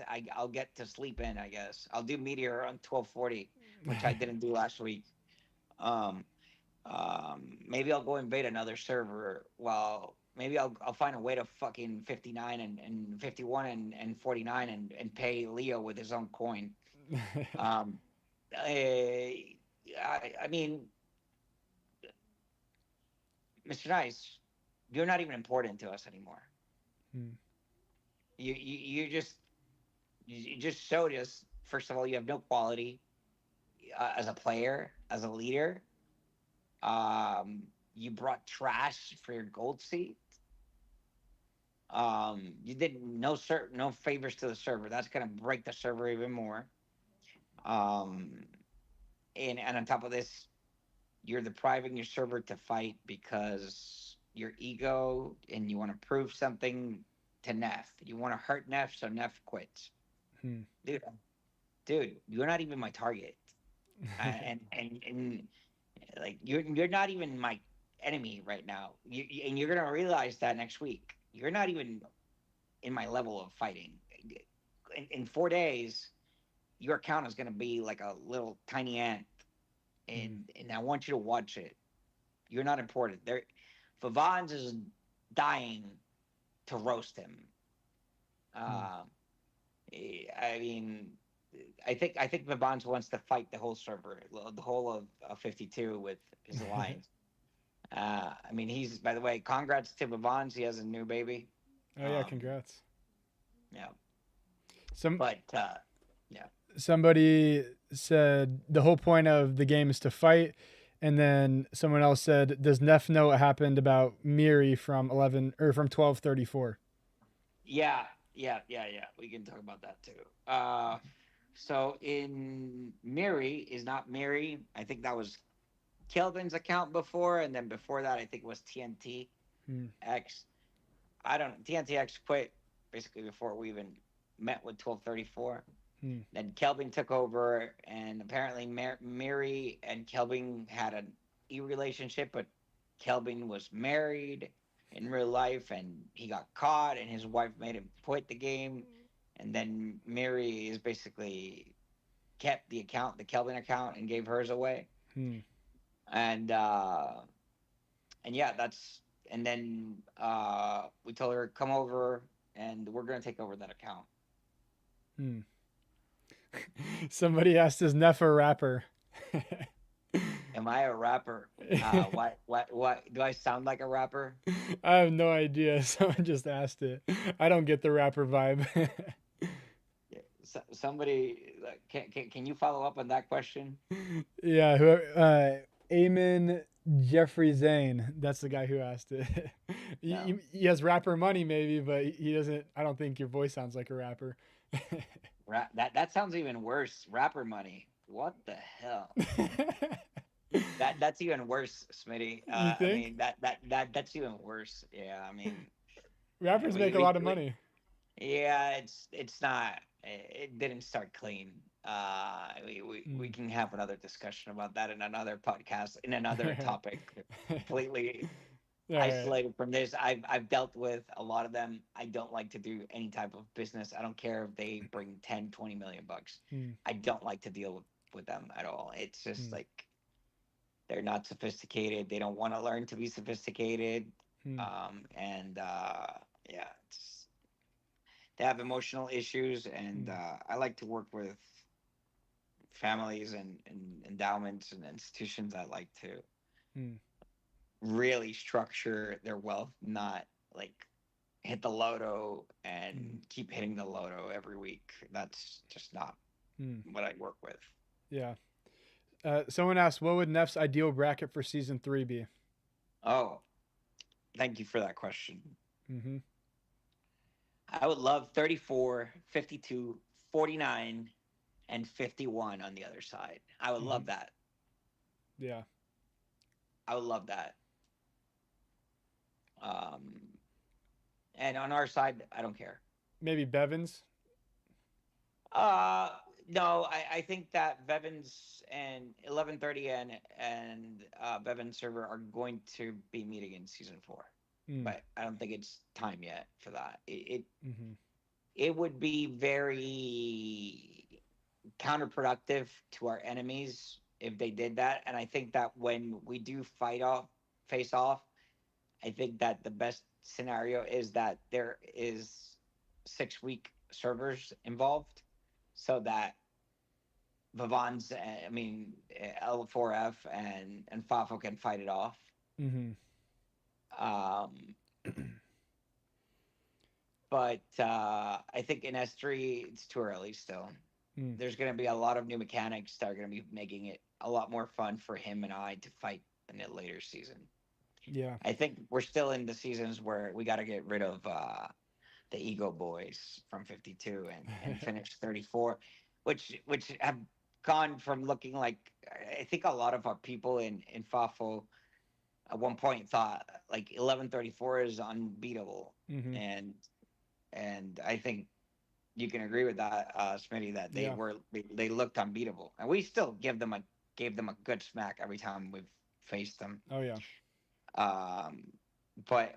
to sleep in. I guess I'll do Meteor on 12:40, which I didn't do last week. Um, Maybe I'll go invade another server. Well, maybe I'll find a way to fucking 59 and 51 and 49 and pay Leo with his own coin. Um, I mean, Mr. Nice, you're not even important to us anymore. Hmm. You just you just showed us. First of all, you have no quality as a player, as a leader. You brought trash for your gold seat. You did no favors to the server. That's gonna break the server even more. Um, and on top of this, you're depriving your server to fight because your ego and you want to prove something to Neff. You want to hurt Neff, so Neff quits. Hmm. Dude, you're not even my target, and like you're not even my enemy right now. And you're gonna realize that next week. You're not even in my level of fighting. In 4 days, your account is gonna be like a little tiny ant, Hmm. and I want you to watch it. You're not important. There, Favans is dying to roast him. Hmm. Uh, I mean, I think Vavans wants to fight the whole server, the whole of 52 with his alliance. I mean, he's, by the way, congrats to Vavans. He has a new baby. Oh yeah, Um, congrats. yeah, Some but yeah, somebody said the whole point of the game is to fight, and then someone else said, "Does Neff know what happened about Miri from 11 or from 1234?" Yeah, yeah. We can talk about that too. So in Mary is not Mary. I think that was Kelvin's account before, and then before that, I think it was TNT Hmm. X. I don't. TNTX quit basically before we even met with 1234. Hmm. Then Kelvin took over, and apparently Mary and Kelvin had an e relationship, but Kelvin was married in real life, and he got caught, and his wife made him quit the game. And then Mary is basically kept the account, the Kelvin account, and gave hers away. Hmm. And yeah, that's and then we told her come over, and we're gonna take over that account. Hmm. Somebody asked, "Is Neff a rapper?" Am I a rapper? What do I sound like a rapper? I have no idea. Someone just asked it. I don't get the rapper vibe. Yeah, somebody can you follow up on that question? Yeah, whoever, Eamon Jeffrey Zane. That's the guy who asked it. No, He has rapper money, maybe, but he doesn't. I don't think your voice sounds like a rapper. that sounds even worse. Rapper money. What the hell? That's even worse, Smitty. You I think mean that's even worse. Yeah, I mean rappers we make a we, lot of we money? yeah, it's not. It didn't start clean. We Mm. can have another discussion about that in another podcast, in another topic, completely All right. isolated from this. I've dealt with a lot of them. I don't like to do any type of business. I don't care if they bring 10, 20 million bucks. Mm, I don't like to deal with them at all. It's just mm, like they're not sophisticated. They don't want to learn to be sophisticated. mm, And yeah, they have emotional issues, and mm, I like to work with families and endowments and institutions that like to mm, really structure their wealth, not like hit the lotto and mm, keep hitting the lotto every week. That's just not mm. what I work with. Yeah. Someone asked, "What would Neff's ideal bracket for season 3 be?" Oh, thank you for that question. Mm-hmm. I would love 34, 52, 49, and 51 on the other side. I would Mm-hmm. love that. Yeah. I would love that. Um, and on our side, I don't care. Maybe Bevins. Uh, no, I think that Bevins and 1130 and Bevins server are going to be meeting in season 4, Mm, but I don't think it's time yet for that. mm-hmm. It would be very counterproductive to our enemies if they did that, and I think that when we do face off, I think that the best scenario is that there is 6 week servers involved, so that Vavon's, I mean, L4F and Fafo can fight it off. Mm-hmm. Um, but I think in S3 it's too early still. Mm, There's going to be a lot of new mechanics that are going to be making it a lot more fun for him and I to fight in a later season. yeah. I think we're still in the seasons where we got to get rid of the ego boys from 52 and finish 34, which have gone from looking like, I think a lot of our people in Fafo at one point thought like 1134 is unbeatable, Mm-hmm. and I think you can agree with that, Smitty, that Yeah. they looked unbeatable, and we still gave them a good smack every time we've faced them. Oh yeah. Um, but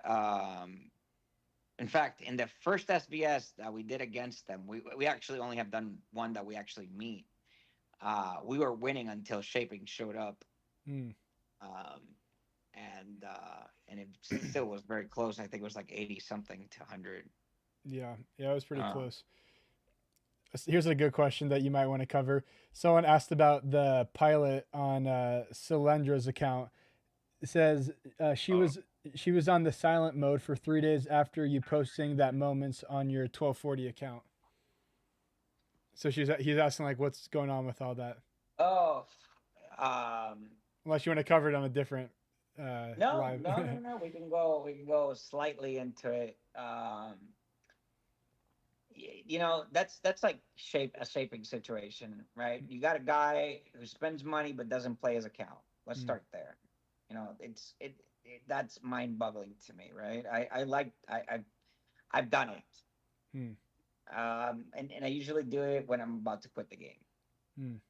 in fact, in the first SBS that we did against them, we actually only have done one that we actually meet. We were winning until Shaping showed up, Mm. um, and it still was very close. I think it was like 80 something to 100. Yeah. Yeah. It was pretty Um, close. Here's a good question that you might want to cover. Someone asked about the pilot on Cylindra's account. It says oh, she was on the silent mode for 3 days after you posting that moments on your 1240 account. So he's asking like what's going on with all that. oh, um, Unless you want to cover it on a different no, live. no, no, no. We can go slightly into it. That's like a shaping situation, right? You got a guy who spends money but doesn't play his account. Let's Mm, start there. That's mind-boggling to me, right? I like I've done it, mm, and I usually do it when I'm about to quit the game. mm,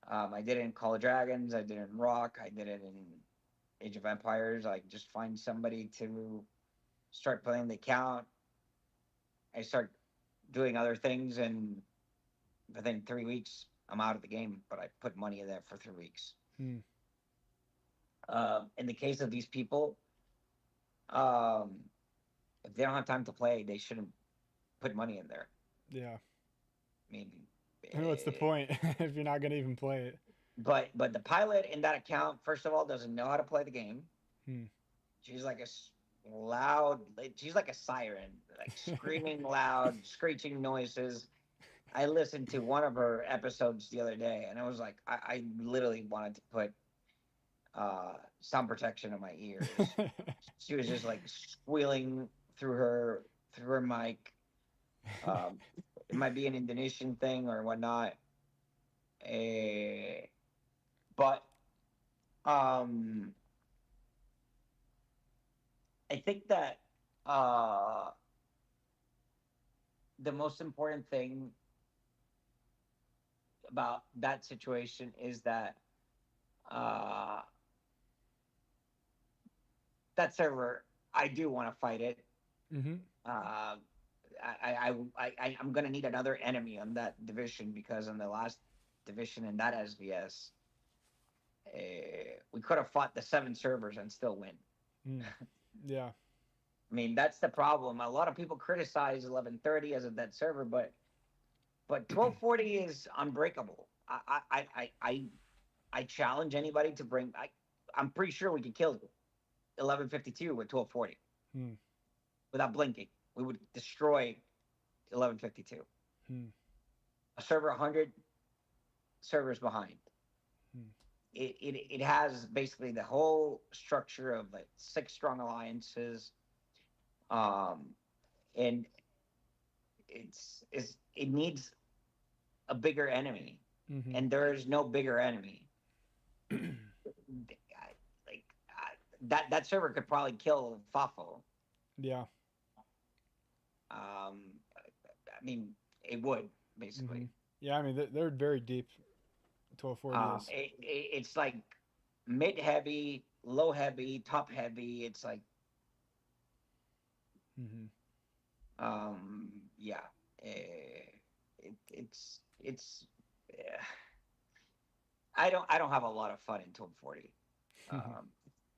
I did it in Call of Dragons, I did it in Rock, I did it in Age of Empires. Like, just find somebody to start playing the account. I start doing other things, and within 3 weeks, I'm out of the game. But I put money in there for 3 weeks. mm. In the case of these people, um, if they don't have time to play, they shouldn't put money in there. Yeah. I mean, What's the eh, point if you're not gonna even play it? but the pilot in that account, first of all, doesn't know how to play the game. Mm. She's like loud. She's like a siren, like screaming loud, screeching noises. I listened to one of her episodes the other day, and I was like, I literally wanted to put sound protection in my ears. She was just like squealing through her mic. Um, it might be an Indonesian thing or whatnot, eh, but um, I think that uh, the most important thing about that situation is that uh, that server, I do want to fight it. Hmm. Uh, I'm gonna need another enemy on that division, because on the last division in that SVS, we could have fought the 7 servers and still win. Mm. Yeah. I mean, that's the problem. A lot of people criticize 1130 as a dead server, but 1240 is unbreakable. I challenge anybody to bring. I'm pretty sure we could kill 1152 with 1240 Mm. without blinking. We would destroy 1152. Mm. A server 100 servers behind. Mm. It has basically the whole structure of like 6 strong alliances, um, and it needs a bigger enemy, Hmm. and there is no bigger enemy. Like that server could probably kill Fafo. Yeah. I mean, it would Hmm. basically. Yeah. I mean, they're very deep. 1240 is. It's like mid heavy, low heavy, top heavy. It's like, Hmm. yeah. It's. I don't have a lot of fun in Top 40.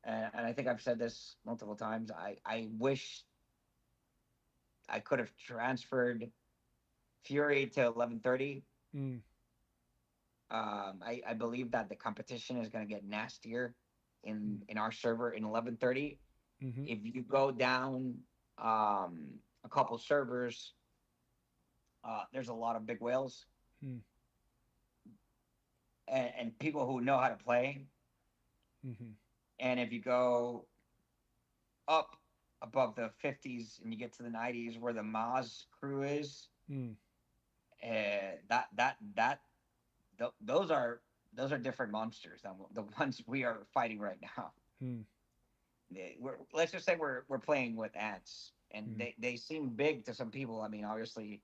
And I think I've said this multiple times. I wish I could have transferred Fury to 1130. Mm. I believe that the competition is going to get nastier Mm. in our server in 1130. Hmm. If you go down a couple servers, there's a lot of big whales, Mm. and people who know how to play. Hmm. And if you go up above the 50s and you get to the 90s where the Maz crew is, Mm. that those are different monsters than the ones we are fighting right now. Mm. Let's just say we're playing with ants, and Mm. they seem big to some people. I mean, obviously,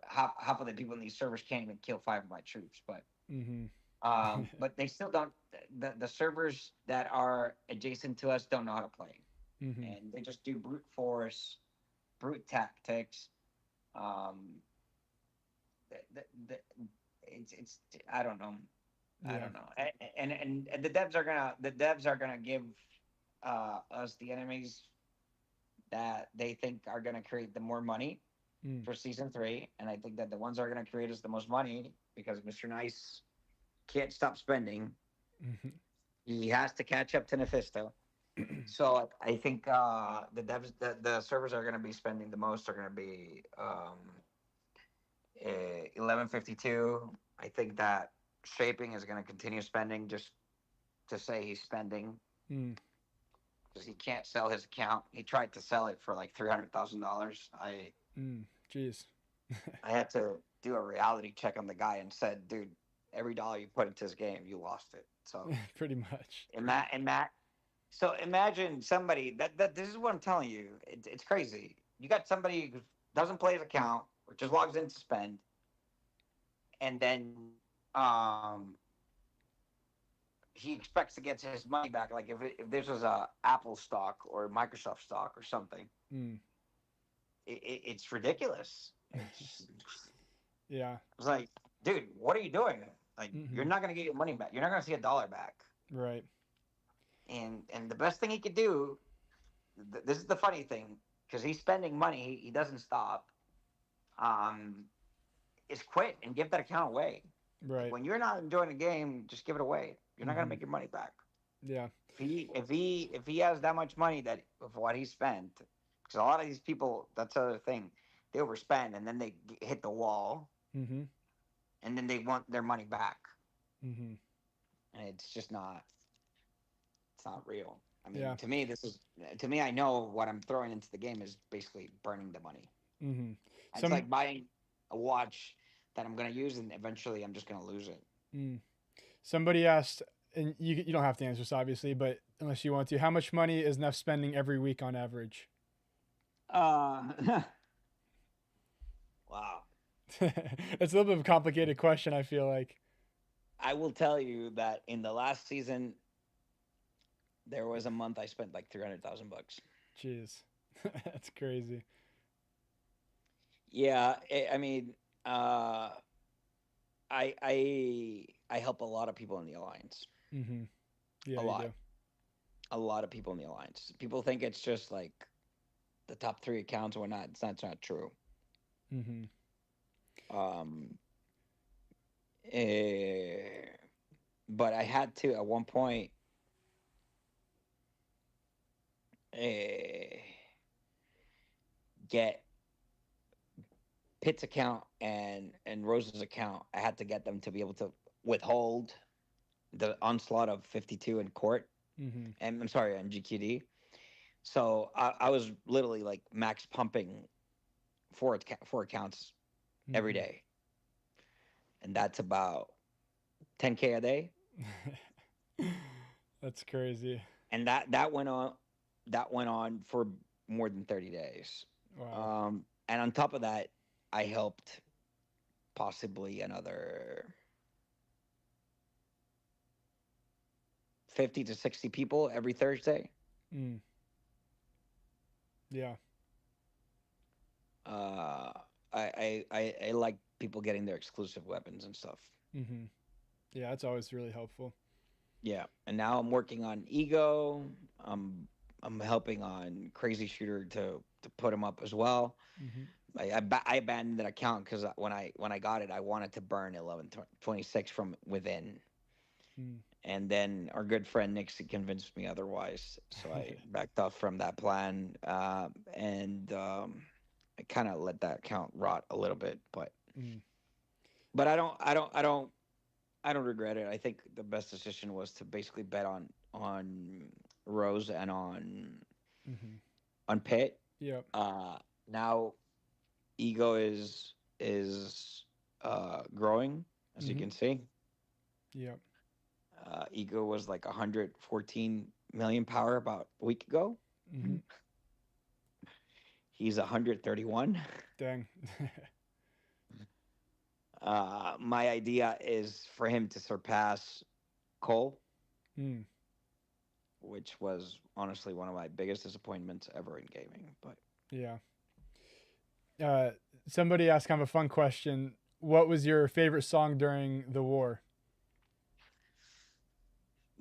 half of the people in these servers can't even kill 5 of my troops, Hmm. but they still don't. The servers that are adjacent to us don't know how to play, Hmm. and they just do brute force, brute tactics. Um, the, it's I don't know. I Yeah. don't know. And the devs are gonna give us the enemies that they think are gonna create the more money Mm. for season 3, and I think that the ones that are gonna create us the most money, because Mr. Nice can't stop spending. Hmm. He has to catch up to Nephisto. So I think the servers are gonna be spending the most are gonna be 1152. I think that Shaping is gonna continue spending just to say he's spending, Mm. because he can't sell his account. He tried to sell it for like $300,000. I Mm. Jeez. I had to do a reality check on the guy and said, dude, every dollar you put into this game, you lost it. So Pretty much. and Matt, so imagine somebody that this is what I'm telling you. It's crazy. You got somebody who doesn't play his account or just logs in to spend, and then um, he expects to get his money back. Like if this was a Apple stock or Microsoft stock or something, Mm. it's ridiculous. Yeah. It's like, dude, what are you doing? Like, you're Hmm. not gonna get your money back. You're not gonna see a dollar back. Right. And the best thing he could do, this is the funny thing, because he's spending money, he doesn't stop. Um, is quit and give that account away. Like Right. when you're not enjoying the game, just give it away. You're not gonna Hmm. make your money back. Yeah. If he has that much money that of what he spent, because a lot of these people, that's the other thing, they overspend and then they hit the wall Hmm. and then they want their money back, Hmm. and it's not real. I mean, Yeah. to me, I know what I'm throwing into the game is basically burning the money. Hmm. It's Some like buying a watch that I'm gonna use and eventually I'm just gonna lose it. mm, somebody asked, and you don't have to answer this obviously, but unless you want to, how much money is Neff spending every week on average? Uh, wow. It's a little bit of a complicated question. I feel like. I will tell you that in the last season, there was a month I spent like 300,000 bucks. Jeez, that's crazy. Yeah, I mean, uh, I help a lot of people in the alliance. Hmm. A Yeah, you lot, do. a lot of people in the alliance. People think it's just like the top three accounts or whatnot. It's not true. Hmm. Um, eh, but I had to at one point eh, get Pitt's account and Rose's account. I had to get them to be able to withhold the onslaught of 52 in court. Hmm. And I'm sorry, on GQD. So I was literally like max pumping four accounts every Hmm. day, and that's about 10K a day. That's crazy. And that went on for more than 30 days. Wow. And on top of that, I helped possibly another 50 to 60 people every Thursday. Mm. Yeah. Uh, I like people getting their exclusive weapons and stuff. Hmm. Yeah, that's always really helpful. Yeah, and now I'm working on ego. I'm helping on Crazy Shooter to put him up as well. Hmm. I abandoned that account because when I got it, I wanted to burn 1126 from within, Mm. and then our good friend Nixie convinced me otherwise, so I backed off from that plan, and I kind of let that account rot a little bit, Mm. but I don't regret it. I think the best decision was to basically bet on Rose and Hmm. on Pitt. Yep. Now ego is growing, as you Hmm. can see. Yep. Ego was like 114 million power about a week ago. Hmm. He's 131. Dang. My idea is for him to surpass Cole, Mm. which was honestly one of my biggest disappointments ever in gaming. But Yeah. Uh, somebody asked kind of a fun question. What was your favorite song during the war?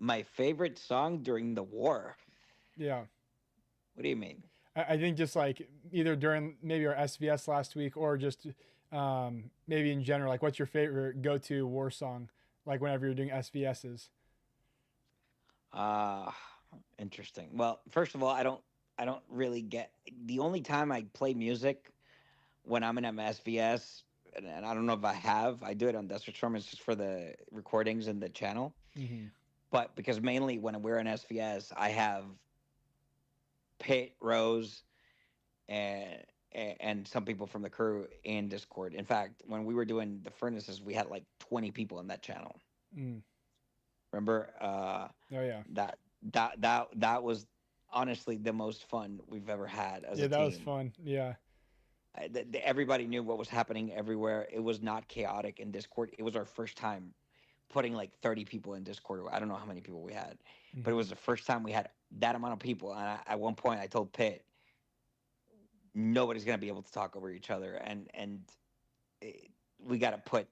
my favorite song during the war. Yeah. What do you mean? I think just like either during maybe our SVS last week or just maybe in general, like what's your favorite go-to war song? Like whenever you're doing SVSs. Uh Interesting. Well, first of all, I don't really get the only time I play music when I'm in MSVS, and I don't know if I do it on Desert Storm, it's just for the recordings and the channel. Hmm. But because mainly when we're in SVS, I have Pit, Rose, and and some people from the crew in Discord. In fact, when we were doing the furnaces, we had like 20 people in that channel. Mm. Remember? Oh yeah. That was honestly the most fun we've ever had as Yeah, a that was team. fun. Yeah. Everybody knew what was happening everywhere. It was not chaotic in Discord. It was our first time putting like 30 people in Discord. I don't know how many people we had, but it Hmm. was the first time we had that amount of people. And at one point, I told Pitt, nobody's gonna be able to talk over each other, and it, we got to put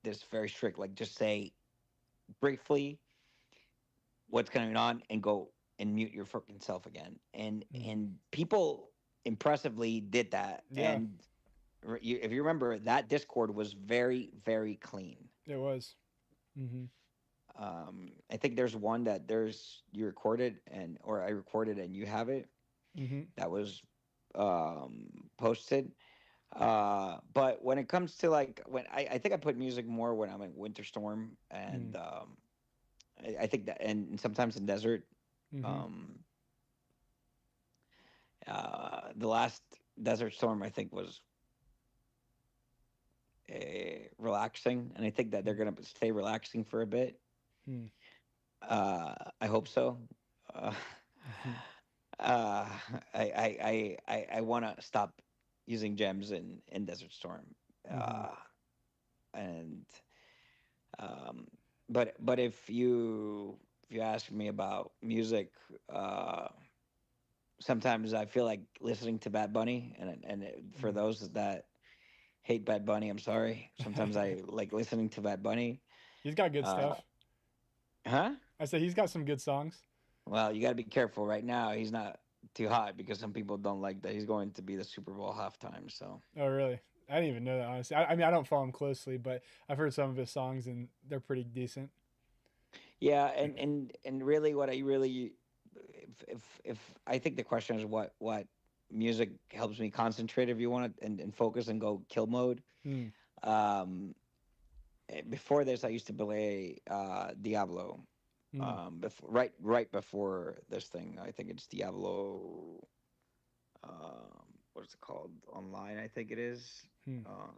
this very strict. Like, just say briefly what's going on and go and mute your fucking self again. Hmm. And people impressively did that. Yeah, And if you remember, that Discord was very, very clean. it was. Hmm. I think there's one that there's you recorded and or I recorded and you have it Hmm. that was posted. But when it comes to like when I think I put music more when I'm in Winter Storm and Mm. I think that and sometimes in Desert. Hmm. Um, the last Desert Storm I think was relaxing, and I think that they're Mm. gonna stay relaxing for a bit. Mm. I hope so. Uh, Mhm. uh, I want to stop using gems in Desert Storm, Mhm. and um, but if you ask me about music, sometimes I feel like listening to Bad Bunny, for Mm. those that hate Bad Bunny, I'm sorry. Sometimes I like listening to Bad Bunny. He's got good Uh, stuff. huh? I said he's got some good songs. Well, you got to be careful. Right now, he's not too hot because some people don't like that he's going to be the Super Bowl halftime. So Oh, really? I didn't even know that, honestly. I mean, I don't follow him closely, but I've heard some of his songs and they're pretty decent. yeah, and really, what I really, if I think the question is what music helps me concentrate if you want it and focus and go kill mode. Mm. Um, Before this, I used to play Diablo. Mm. Right before this thing, I think it's Diablo. What is it called? Online, I think it is. Mm. Uh,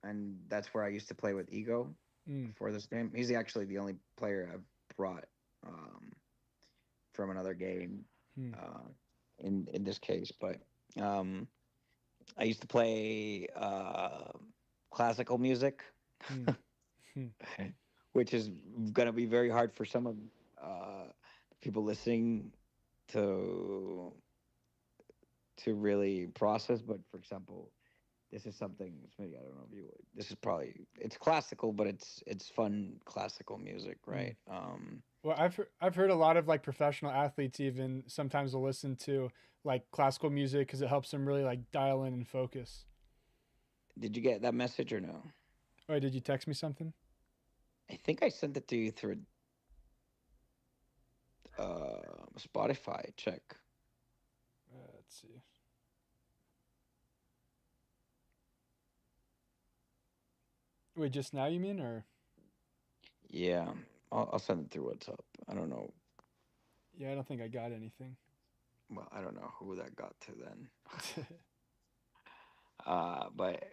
and that's where I used to play with Ego Mm. before this game. He's actually the only player I've brought um, from another game Mm. uh, in this case. But um, I used to play classical music, Mm. Mm. which is gonna be very hard for some of people listening to really process. But for example, this is something. Maybe I don't know if you. This is probably it's classical, but it's fun classical music, Mm. right? Well, I've heard a lot of like professional athletes even sometimes will listen to like classical music because it helps them really like dial in and focus. Did you get that message or no? Oh, did you text me something? I think I sent it to you through Spotify. Check. Let's see. Wait, just now you mean, or Yeah, I'll send it through WhatsApp. I don't know. yeah, I don't think I got anything. Well, I don't know who that got to then. But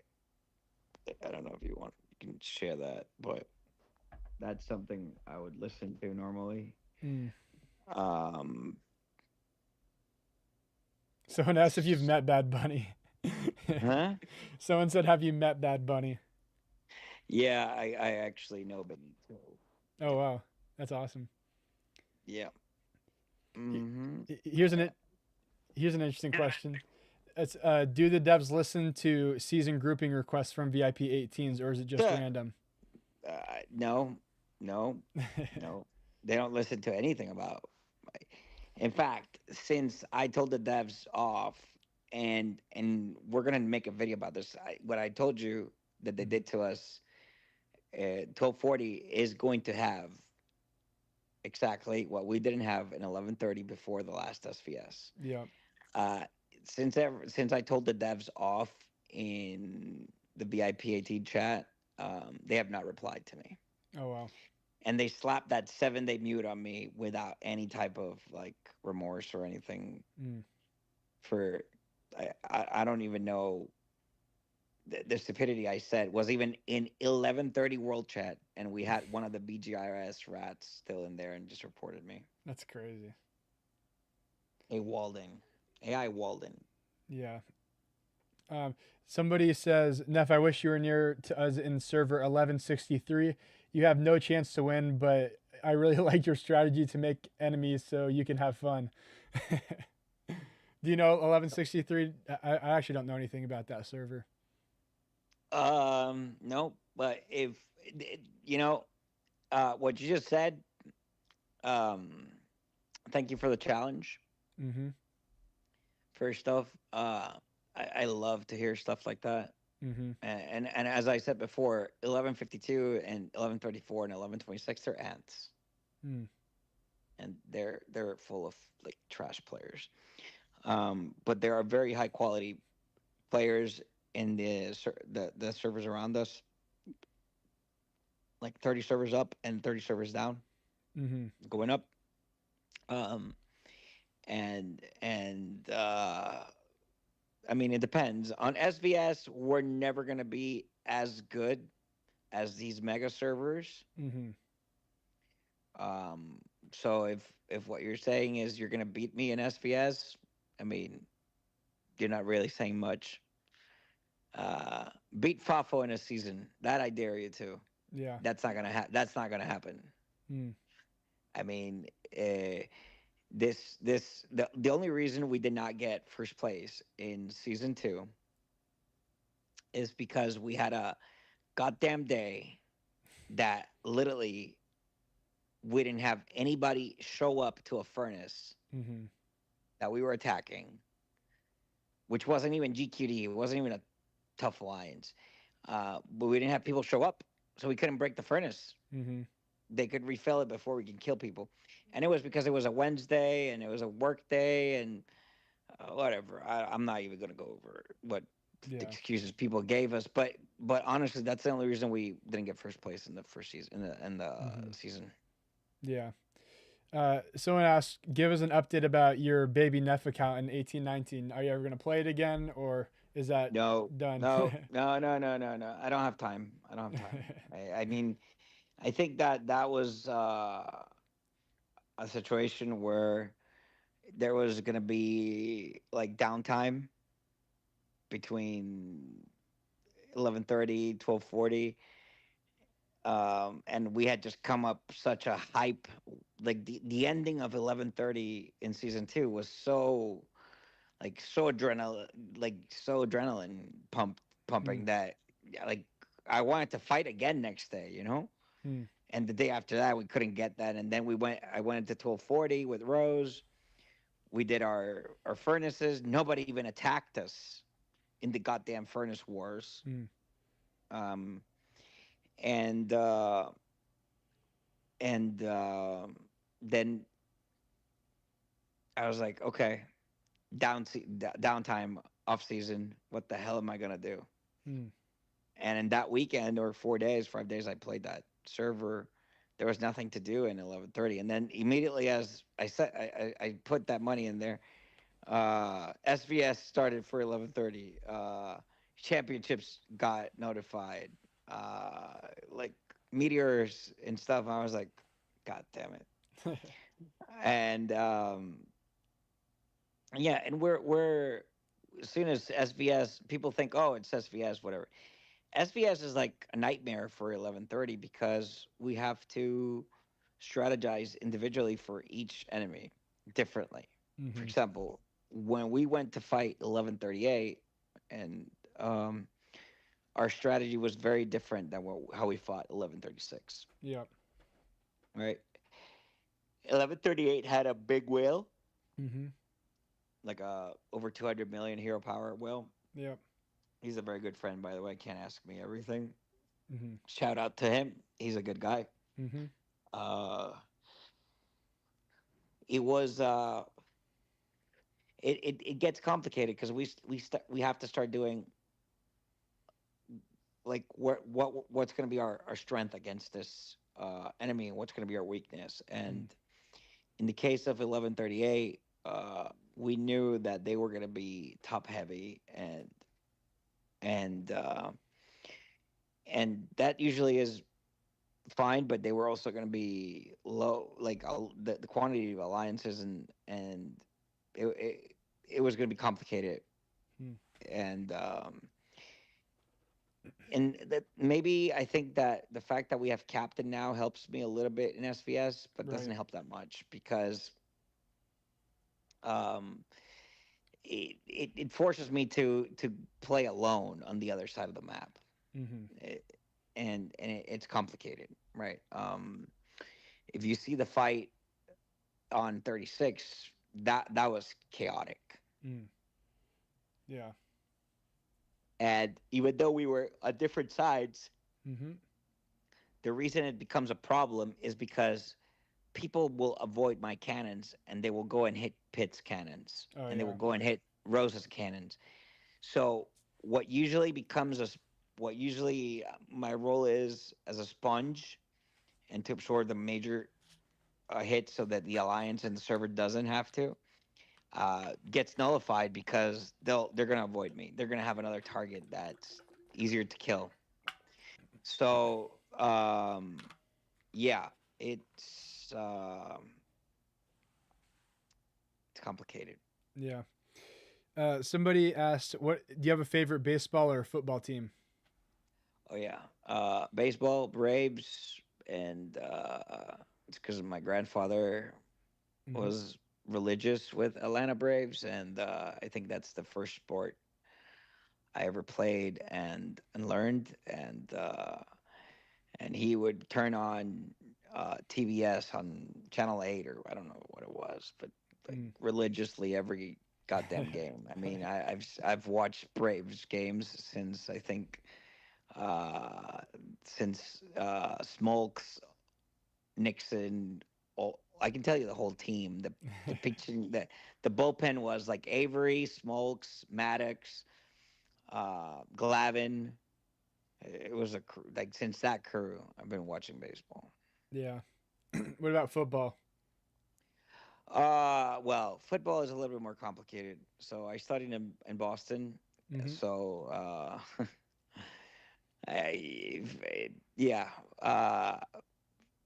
I don't know if you want. You can share that, but that's something I would listen to normally. Mm. Um, Someone asked if you've met Bad Bunny. huh? Someone said, "Have you met Bad Bunny?" Yeah, I actually know Biggie too. Oh wow, that's awesome. Yeah. He- Mm-hmm. Here's an here's an interesting question. It's do the devs listen to season grouping requests from VIP 18s or is it just Yeah. random? No, no, no. They don't listen to anything about. In fact, since I told the devs off, and we're gonna make a video about this. What I told you that they Mm. did to us, 1240 is going to have exactly what we didn't have in 1130 before the last SVS. Yeah. Uh, since I told the devs off in the VIP18 chat, they have not replied to me. Oh wow. And they slapped that 7-day mute on me without any type of like remorse or anything Mm. for I don't even know the stupidity I said was even in 11:30 World Chat, and we had one of the BGIS rats still in there and just reported me. That's crazy. A Walden, AI Walden. Yeah. Um, Somebody says, Neff, I wish you were near to us in server 1163. You have no chance to win, but I really like your strategy to make enemies so you can have fun. Do you know 1163? I actually don't know anything about that server. No, but if you know what you just said, um, thank you for the challenge. Mm-hmm. First off, I love to hear stuff like that. Mm-hmm. And as I said before, 11:52 and 11:34 and 11:26, they're ants, Mm. and they're full of like trash players. But there are very high quality players in the servers around us, like 30 servers up and 30 servers down, Mm-hmm. going up. Um, and I mean, it depends on SVS. We're never gonna be as good as these mega servers. Mm-hmm. Um, so if what you're saying is you're gonna beat me in SVS, I mean, you're not really saying much. Uh, Beat Fafo in a season. That I dare you to. Yeah. That's not gonna happen. Mm. I mean, uh, the only reason we did not get first place in season two is because we had a goddamn day that literally we didn't have anybody show up to a furnace Mm-hmm. that we were attacking, which wasn't even GQD. It wasn't even a tough alliance. But we didn't have people show up, so we couldn't break the furnace. Mm-hmm. They could refill it before we could kill people, and it was because it was a Wednesday and it was a work day and whatever. I'm not even gonna go over what the Yeah. excuses people gave us, but honestly, that's the only reason we didn't get first place in the first season in the Mm-hmm. season. Yeah. Someone asked, give us an update about your baby Neff account in 1819. Are you ever going to play it again, or is that No, done? no, no, no, no, no, no. I don't have time. I don't have time. I mean, I think that that was a situation where there was gonna be like downtime between 11:30, 12:40, and we had just come up such a hype. Like the ending of 11:30 in season two was so like so adrenaline Mm, pumping that yeah, like I wanted to fight again next day, you know. mm, And the day after that, we couldn't get that, and then I went into 12:40 with Rose. We did our furnaces. Nobody even attacked us in the goddamn furnace wars. mm, Um, and uh, and then I was like, okay, downtime off season. What the hell am I gonna do? mm, And in that weekend or 4 days, 5 days, I played that server. There was nothing to do in 11:30, and then immediately as I said, I put that money in there. SVS started for 11:30. Championships got notified. Like meteors and stuff. I was like, God damn it! And yeah, and we're as soon as SVS, people think, oh, it's SVS, whatever. SVS is like a nightmare for 11:30 because we have to strategize individually for each enemy differently. For mm-hmm, example, when we went to fight 11:38, and our strategy was very different than how we fought 11:36. yep, Right? 11:38 had a big whale, mm-hmm, like a over 200 million hero power whale. yep, He's a very good friend, by the way. Can't ask me everything. mm-hmm, Shout out to him. He's a good guy. mm-hmm, Uh, it was it gets complicated because we have to start doing like what's going to be our strength against this enemy and what's going to be our weakness. mm, And in the case of 11:38, we knew that they were going to be top heavy, and and that usually is fine, but they were also going to be low, like the quantity of alliances, and it it was going to be complicated, Hmm. and that maybe I think that the fact that we have captain now helps me a little bit in SVS, but doesn't Right. help that much because um it forces me to play alone on the other side of the map. Mm-hmm. It, it's complicated, right? If you see the fight on 36, that was chaotic. Mm. Yeah. And even though we were on different sides, Mm-hmm. the reason it becomes a problem is because people will avoid my cannons and they will go and hit Pitt's cannons Oh and they will yeah. go and hit Rose's cannons. So what usually becomes what usually my role is as a sponge and to absorb the major hits so that the alliance and the server doesn't have to gets nullified because they're gonna avoid me. They're gonna have another target that's easier to kill. So yeah, it's complicated. Yeah. Somebody asked, "What do you have a favorite baseball or football team?" Oh yeah, baseball, Braves, and it's because my grandfather Mm-hmm. was religious with Atlanta Braves, and I think that's the first sport I ever played and learned, and he would turn on TBS on Channel 8 or I don't know what it was, but like Mm. religiously every goddamn game. I mean, I've watched Braves games since I think uh, since Smolks, Nixon. All, I can tell you the whole team. The pitching, the bullpen was like Avery, Smolks, Maddox, Glavin. It was like since that crew, I've been watching baseball. Yeah. What about football? Well, football is a little bit more complicated. So I studied in Boston. Mm-hmm. So, yeah,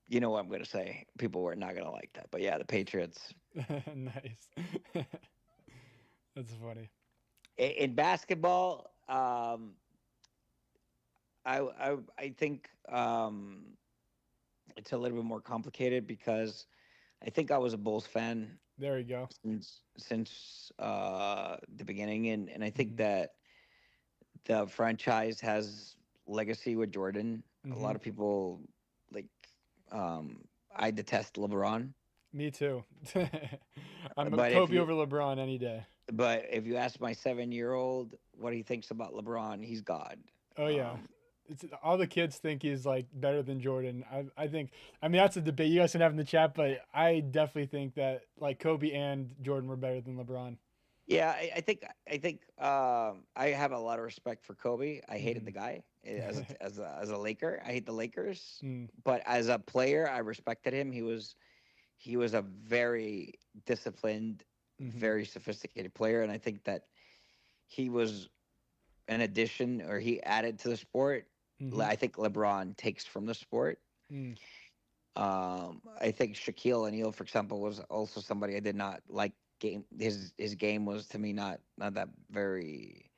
you know what I'm gonna say. People were not gonna like that, but yeah, the Patriots. Nice. That's funny. In basketball, I think it's a little bit more complicated because I think I was a Bulls fan There you go. since the beginning, and I think Mm-hmm. that the franchise has legacy with Jordan. A Mm-hmm. lot of people like I detest LeBron, Me too. I'm a but if Kobe you over LeBron any day. but if you ask my 7 year old what he thinks about LeBron, he's God. Oh yeah. Um, It's all the kids think he's like better than Jordan. I think I mean that's a debate you guys can have in the chat, but I definitely think that like Kobe and Jordan were better than LeBron. yeah, I think I have a lot of respect for Kobe. I hated Mm-hmm. the guy as a Laker. I hate the Lakers, Mm, but as a player, I respected him. He was a very disciplined, mm-hmm. very sophisticated player, and I think that he was an addition or he added to the sport. Mm-hmm. I think LeBron takes from the sport. Mm, I think Shaquille O'Neal, for example, was also somebody I did not like. Game his game was to me not that very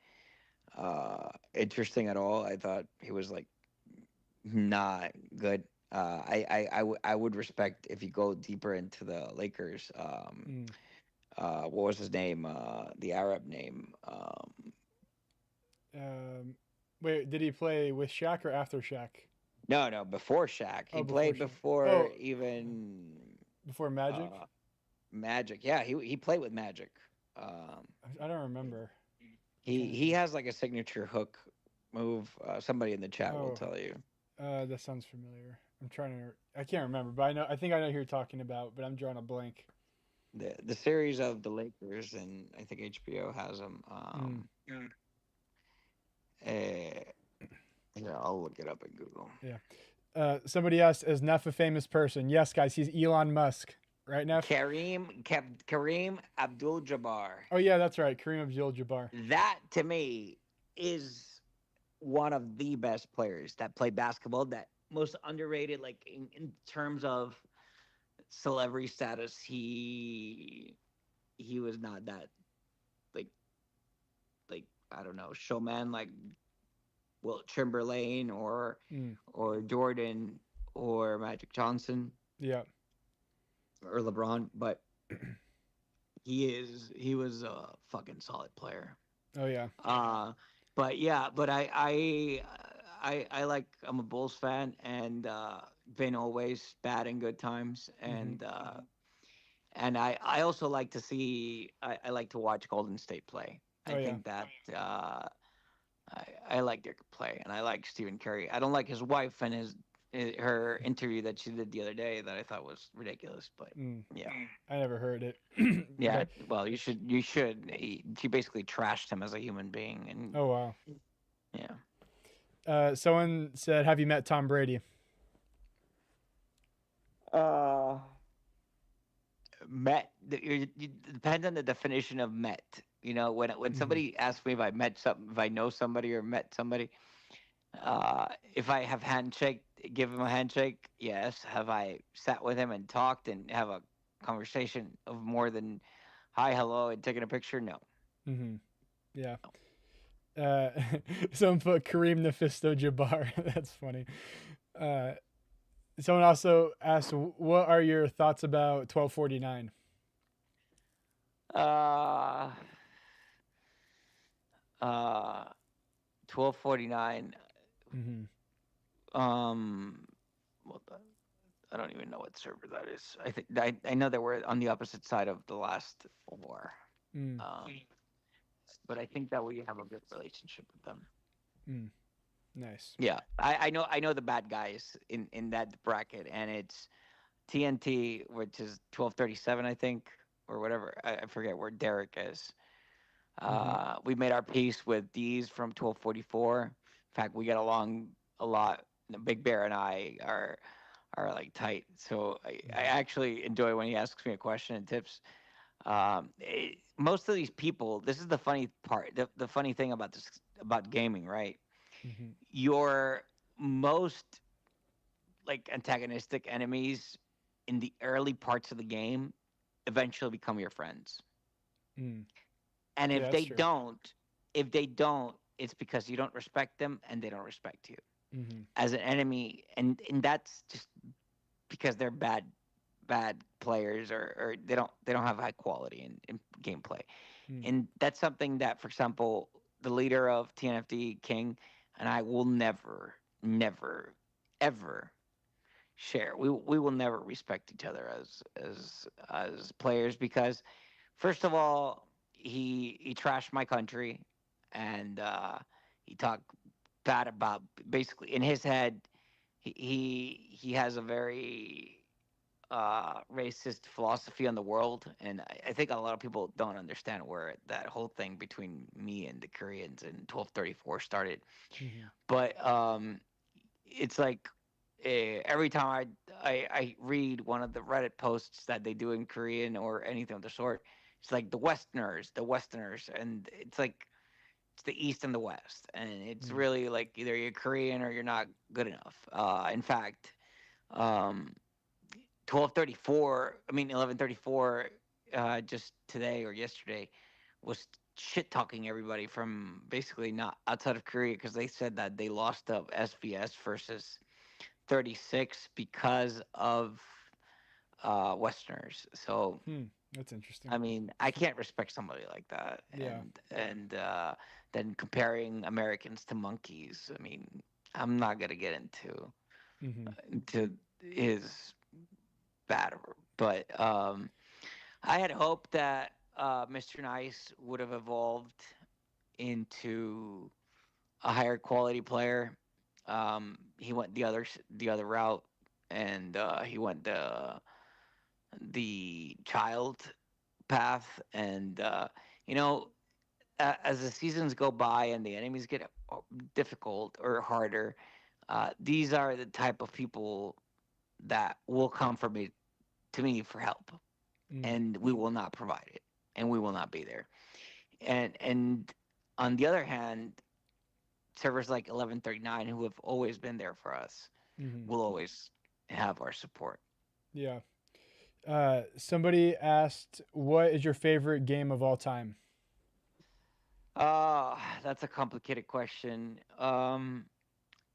interesting at all. I thought he was like not good. I would respect if you go deeper into the Lakers. mm. What was his name? The Arab name. Um, wait, did he play with Shaq or after Shaq? No, no, before Shaq. He Oh, before played Shaq. before Oh, even before Magic. uh, Magic. Yeah, he played with Magic. Um, I don't remember. I'm trying to he think. has like a signature hook move. Somebody in the chat will Oh, tell you. that sounds familiar. I'm trying to. I can't remember, but I know. I think I know who you're talking about, but I'm drawing a blank. The series of the Lakers, and I think HBO has them. Mm, Uh, yeah, I'll look it up in Google. yeah. Somebody asked, "Is Neff a famous person?" Yes, guys. He's Elon Musk. right, Neff? Kareem Abdul-Jabbar. Oh yeah, that's right, Kareem Abdul-Jabbar. That to me is one of the best players that play basketball. That most underrated, like in terms of celebrity status. He was not that like I don't know, showman like Wilt Chamberlain Mm, or Jordan or Magic Johnson yeah. or LeBron, but he was a fucking solid player. Oh yeah. Uh but yeah, but I like, I'm a Bulls fan, and been always bad in good times, Hmm. and I also like to see, I like to watch Golden State play. I Oh yeah. think that I like their play, and I like Stephen Curry. I don't like his wife and her interview that she did the other day that I thought was ridiculous. But Mm, yeah, I never heard it. yeah. But Well, you should. She basically trashed him as a human being, and oh wow. yeah. Someone said, "Have you met Tom Brady?" Uh, met. Depends on the definition of met. When Hmm. somebody asks me if I know somebody or met somebody, if I have handshake, give him a handshake, yes. Have I sat with him and talked and have a conversation of more than hi, hello, and taking a picture? No. Hmm. Yeah. Uh, someone put Kareem Nephisto Jabbar. That's funny. Uh, someone also asked, "What are your thoughts about 1249?" Uh, uh, 1249. Hmm. Um, well, I don't even know what server that is. I know that we're on the opposite side of the last war. Mm, Um, but I think that we have a good relationship with them. mm, nice. Yeah, I know the bad guys in that bracket, and it's TNT, which is 1237, I think, or whatever. I forget where Derek is. Hmm. We made our peace with D's from 1244. In fact, we get along a lot. Big Bear and I are like tight. So I Hmm. actually enjoy when he asks me a question and tips. Most of these people, this is the funny part. The funny thing about this, about gaming, right? Hmm. Your most like antagonistic enemies in the early parts of the game eventually become your friends. Mm. And Yeah, that's true. if they don't, it's because you don't respect them and they don't respect you Hmm. as an enemy, and that's just because they're bad players, or they don't have high quality in gameplay. Mm. And that's something that, for example, the leader of TNFD, King, and I will never, ever share. We will never respect each other as players, because first of all, he trashed my country, and he talked bad about, basically in his head. He has a very racist philosophy on the world, and I think a lot of people don't understand where that whole thing between me and the Koreans in 1234 started. Hmm. But it's like, every time I read one of the Reddit posts that they do in Korean or anything of the sort, it's like the Westerners, and it's like it's the East and the West, and it's Mm. really like either you're Korean or you're not good enough. In fact, um, 1234, I mean 1134, just today or yesterday, was shit talking everybody from basically not outside of Korea, because they said that they lost the SVS versus 36 because of Westerners. So Hmm. That's interesting. I mean, I can't respect somebody like that, Yeah. and then comparing Americans to monkeys. I mean, I'm not gonna get Hmm. into his bad, but I had hoped that Mr. Nice would have evolved into a higher quality player. He went the other route, and he went the child path, and you know, as the seasons go by and the enemies get difficult or harder, these are the type of people that will come for me to me for help, Mm, and we will not provide it, and we will not be there. And on the other hand, servers like 1139, who have always been there for us, hmm. will always have our support. Yeah. Somebody asked, "What is your favorite game of all time?" That's a complicated question.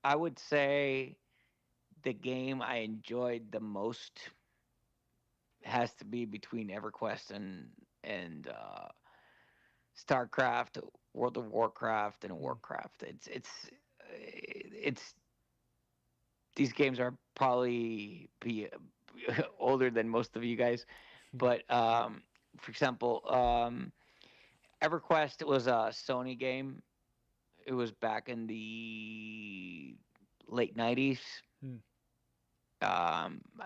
I would say the game I enjoyed the most has to be between EverQuest and StarCraft, World of Warcraft, and Mm, Warcraft. It's these games are probably be older than most of you guys, but for example, EverQuest was a Sony game. It was back in the late '90s. mm,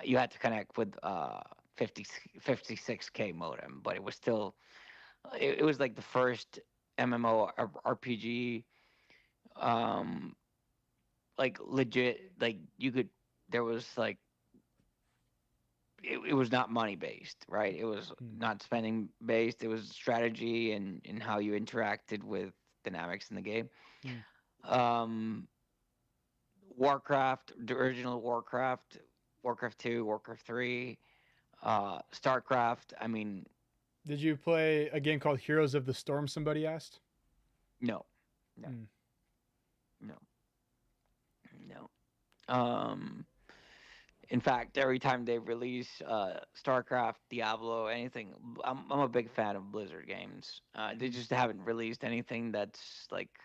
You had to connect with 56K modem, but it was still it was like the first MMO RPG, um, like legit. Like you could there was like it was not money based, right? It was mm, not spending based. It was strategy and how you interacted with dynamics in the game. mm. Um, Warcraft, the original Warcraft, Warcraft 2, Warcraft 3, StarCraft. I mean, Did you play a game called Heroes of the Storm? Somebody asked. no, no, Mm. no, no. Um, in fact, every time they release StarCraft, Diablo, anything, I'm a big fan of Blizzard games. They Mm. just haven't released anything that's like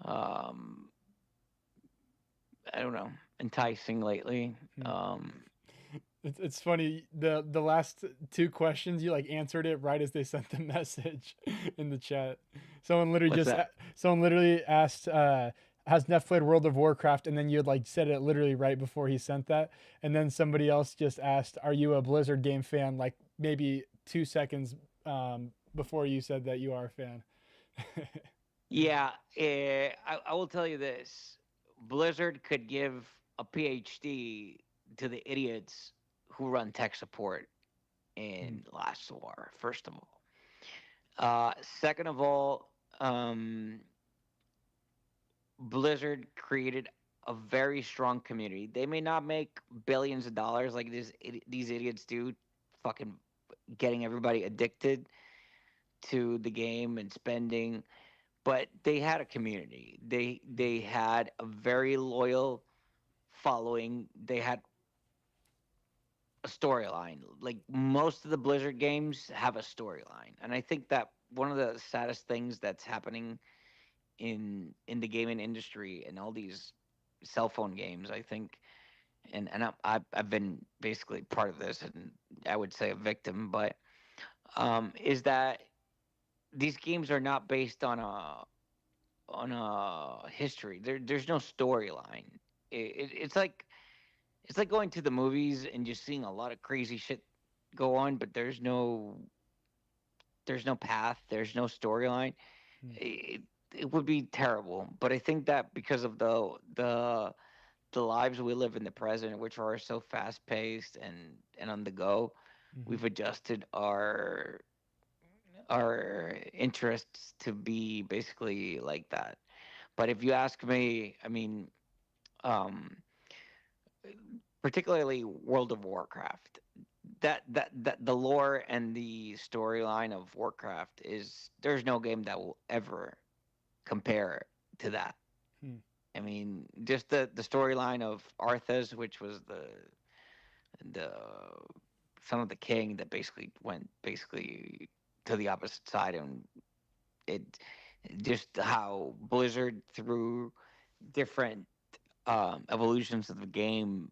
um, I don't know, enticing lately. Mm. It's funny. The last two questions you like answered it right as they sent the message in the chat. Someone literally What's just that? someone literally asked, "Has Neff played World of Warcraft?" And then you had like said it literally right before he sent that. And then somebody else just asked, "Are you a Blizzard game fan?" Like maybe 2 seconds before you said that you are a fan. Yeah, I will tell you this: Blizzard could give a PhD to the idiots who run tech support Mm, in Last War. First of all, second of all, Blizzard created a very strong community. They may not make billions of dollars like these idiots do, fucking getting everybody addicted to the game and spending, but they had a community. They had a very loyal following. They had a storyline. Like most of the Blizzard games have a storyline, and I think that one of the saddest things that's happening in the gaming industry and all these cell phone games, I think, I've been basically part of this, and I would say a victim, but is that these games are not based on a history. There's no storyline. It's like going to the movies and just seeing a lot of crazy shit go on, but there's no path, there's no storyline. mm, It, it would be terrible. But I think that because of the lives we live in the present, which are so fast paced and on the go, mhm, we've adjusted our interests to be basically like that. But if you ask me, I mean, um, particularly World of Warcraft, that the lore and the storyline of Warcraft is there's no game that will ever compare to that. mm, I mean, just the storyline of Arthas, which was the son of the king that basically went basically to the opposite side, and it just how Blizzard through different evolutions of the game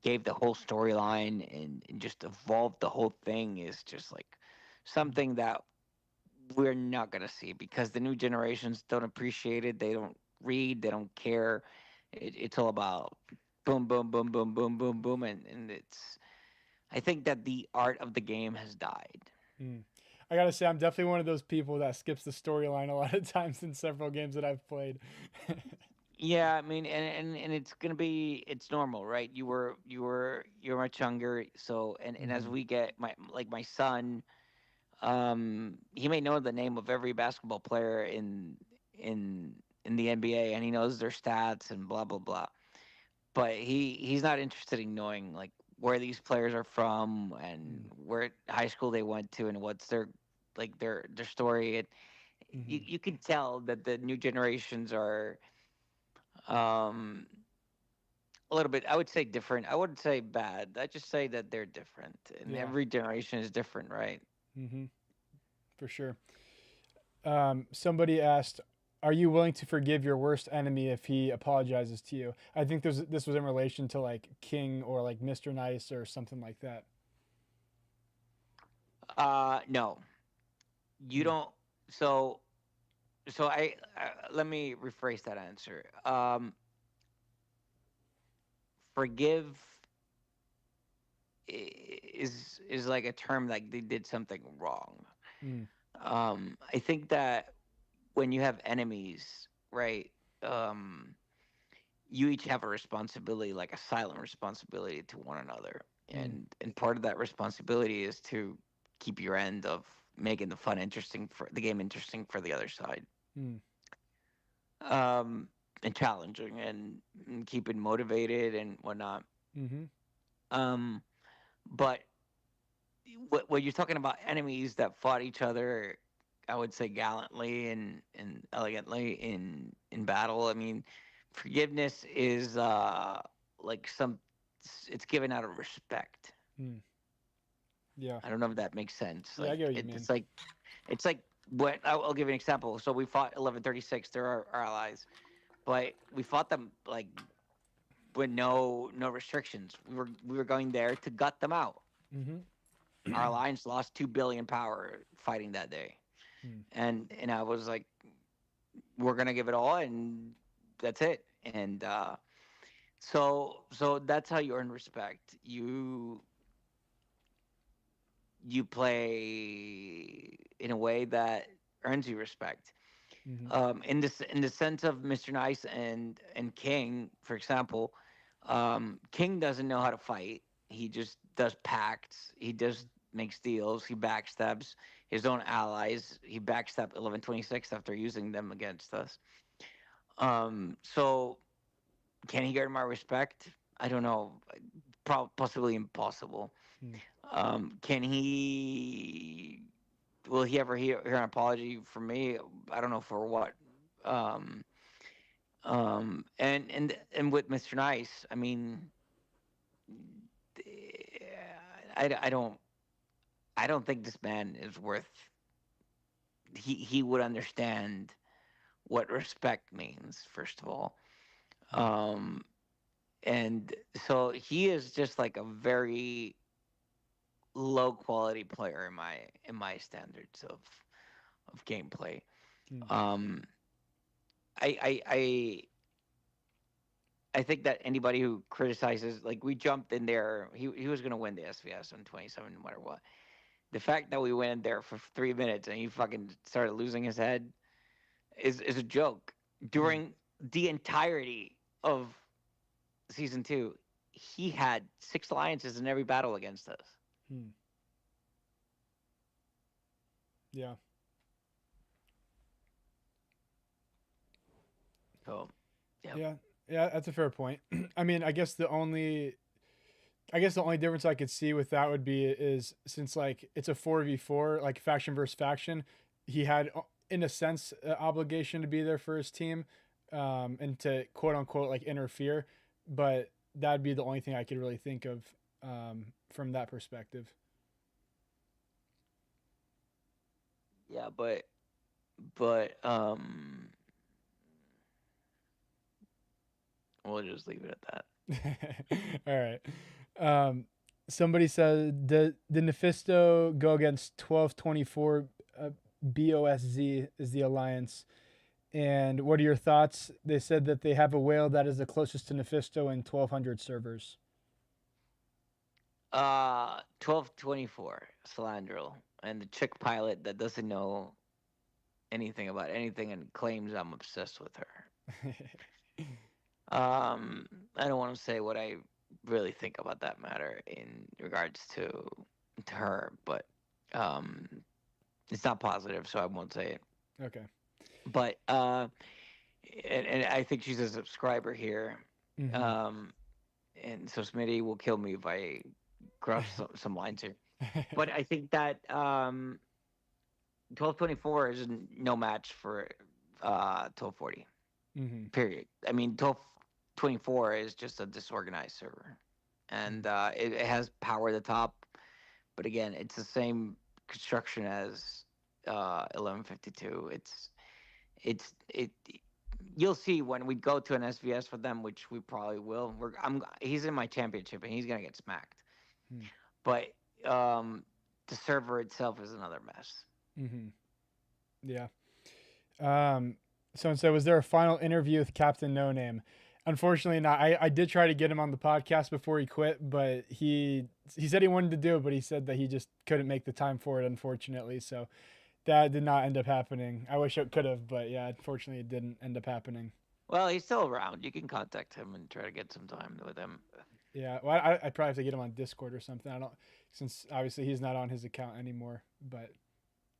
gave the whole storyline and just evolved the whole thing is just like mm, something that we're not going to see because the new generations don't appreciate it. They don't read. They don't care. It's all about boom, boom, boom, boom, boom, boom, boom, and it's. I think that the art of the game has died. mm. I gotta say, I'm definitely one of those people that skips the storyline a lot of times in several games that I've played. Yeah, I mean, and it's gonna be it's normal, right? You're much younger, so and as Hmm. we get my son, he may know the name of every basketball player in the NBA, and he knows their stats and blah blah blah. But he's not interested in knowing like where these players are from and where high school they went to and what's their their story. Hmm. You can tell that the new generations are um a little bit, I would say different. I wouldn't say bad. I just say that they're different, and Yeah. every generation is different, right? Hmm. For sure. Somebody asked, "Are you willing to forgive your worst enemy if he apologizes to you?" I think this was in relation to like King or like Mr. Nice or something like that. No, you Mm. don't. So, let me rephrase that answer. Forgive is like a term like they did something wrong. Mm. I think that when you have enemies, right? Um, you each have a responsibility, like a silent responsibility to one another, Mm. and part of that responsibility is to keep your end of making the fun interesting for the game interesting for the other side, Mm. um, and challenging and keeping motivated and whatnot. Mm-hmm. Um, but when you're talking about enemies that fought each other, I would say gallantly and elegantly in battle. I mean, forgiveness is like some it's given out of respect. Mm. Yeah. I don't know if that makes sense. Yeah, I get what you mean. It's like what I'll give you an example. So we fought 1136. They're our allies, but we fought them like with no restrictions. We were going there to gut them out. Mm-hmm. Our alliance lost 2 billion power fighting that day, Mm. and I was like, we're gonna give it all, and that's it. And so that's how you earn respect. You play in a way that earns you respect. Mm-hmm. In the sense of Mr. Nice and King, for example, King doesn't know how to fight. He just does pacts. He just makes deals. He backstabs his own allies. He backstabbed 1126 after using them against us. So can he get my respect? I don't know. Possibly impossible. Mm. Can he? Will he ever hear an apology from me? I don't know for what. Um, and with Mr. Nice, I mean, I don't think this man is worth. He would understand what respect means. First of all, Mm. um, and so he is just like a very low quality player in my standards of gameplay. Mm. Um, I I think that anybody who criticizes, like we jumped in there, he was gonna win the SVS on 27 no matter what. The fact that we went in there for 3 minutes and he fucking started losing his head is a joke. Mm. During the entirety of season two, he had 6 alliances in every battle against us. Mm. Yeah. So, yeah. Yeah. Yeah, that's a fair point. I mean, I guess the only difference I could see with that would be is since like it's a 4v4, like faction versus faction, he had in a sense obligation to be there for his team, and to quote unquote like interfere, but that'd be the only thing I could really think of, from that perspective. Yeah, but we'll just leave it at All right. Um, Somebody said the Nephisto go against 1224, BOSZ is the alliance. And what are your thoughts? They said that they have a whale that is the closest to Nephisto in 1200 servers. that. 1224 Salandril and the chick pilot that doesn't know anything about anything and claims I'm obsessed with her. Um, I don't want to say what I really think about that matter in regards to her, but um, it's not positive, so I won't say it. Okay. But and I think she's a subscriber here. Mm-hmm. Um, and so Smitty will kill me if I cross some lines here. But I think that 1224 is no match for 1240. Mm-hmm. Period. I mean, 1224 is just a disorganized server, and it has power at the top. But again, it's the same construction as 1152. It. You'll see when we go to an SVS for them, which we probably will. He's in my championship and he's gonna get smacked. But um, the server itself is another mess. Mm-hmm. Yeah. Um, Someone said, was there a final interview with Captain No Name? Unfortunately, not. I did try to get him on the podcast before he quit, but he said he wanted to do it, but he said that he just couldn't make the time for it, unfortunately. So that did not end up happening. I wish it could have, but yeah, unfortunately, it didn't end up happening. Well, he's still around. You can contact him and try to get some time with him. Yeah, well, I'd probably have to get him on Discord or something. I don't, since obviously he's not on his account anymore. But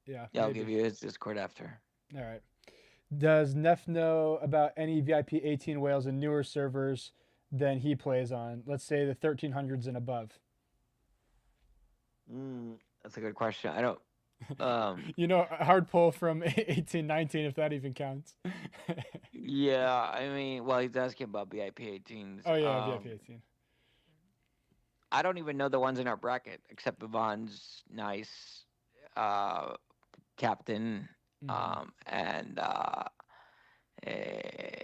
yeah, Yeah, I'll give maybe. you his Discord after. All right. Does Neff know about any VIP 18 whales in newer servers than he plays on? Let's say the 1300s and above. That's a good question. I don't. Um, You know, a hard pull from 1819 if that even counts. yeah, I mean, well, he's asking about VIP 18s. Oh yeah, VIP 18. I don't even know the ones in our bracket except Yvonne's nice, uh, captain, Mm-hmm. and eh,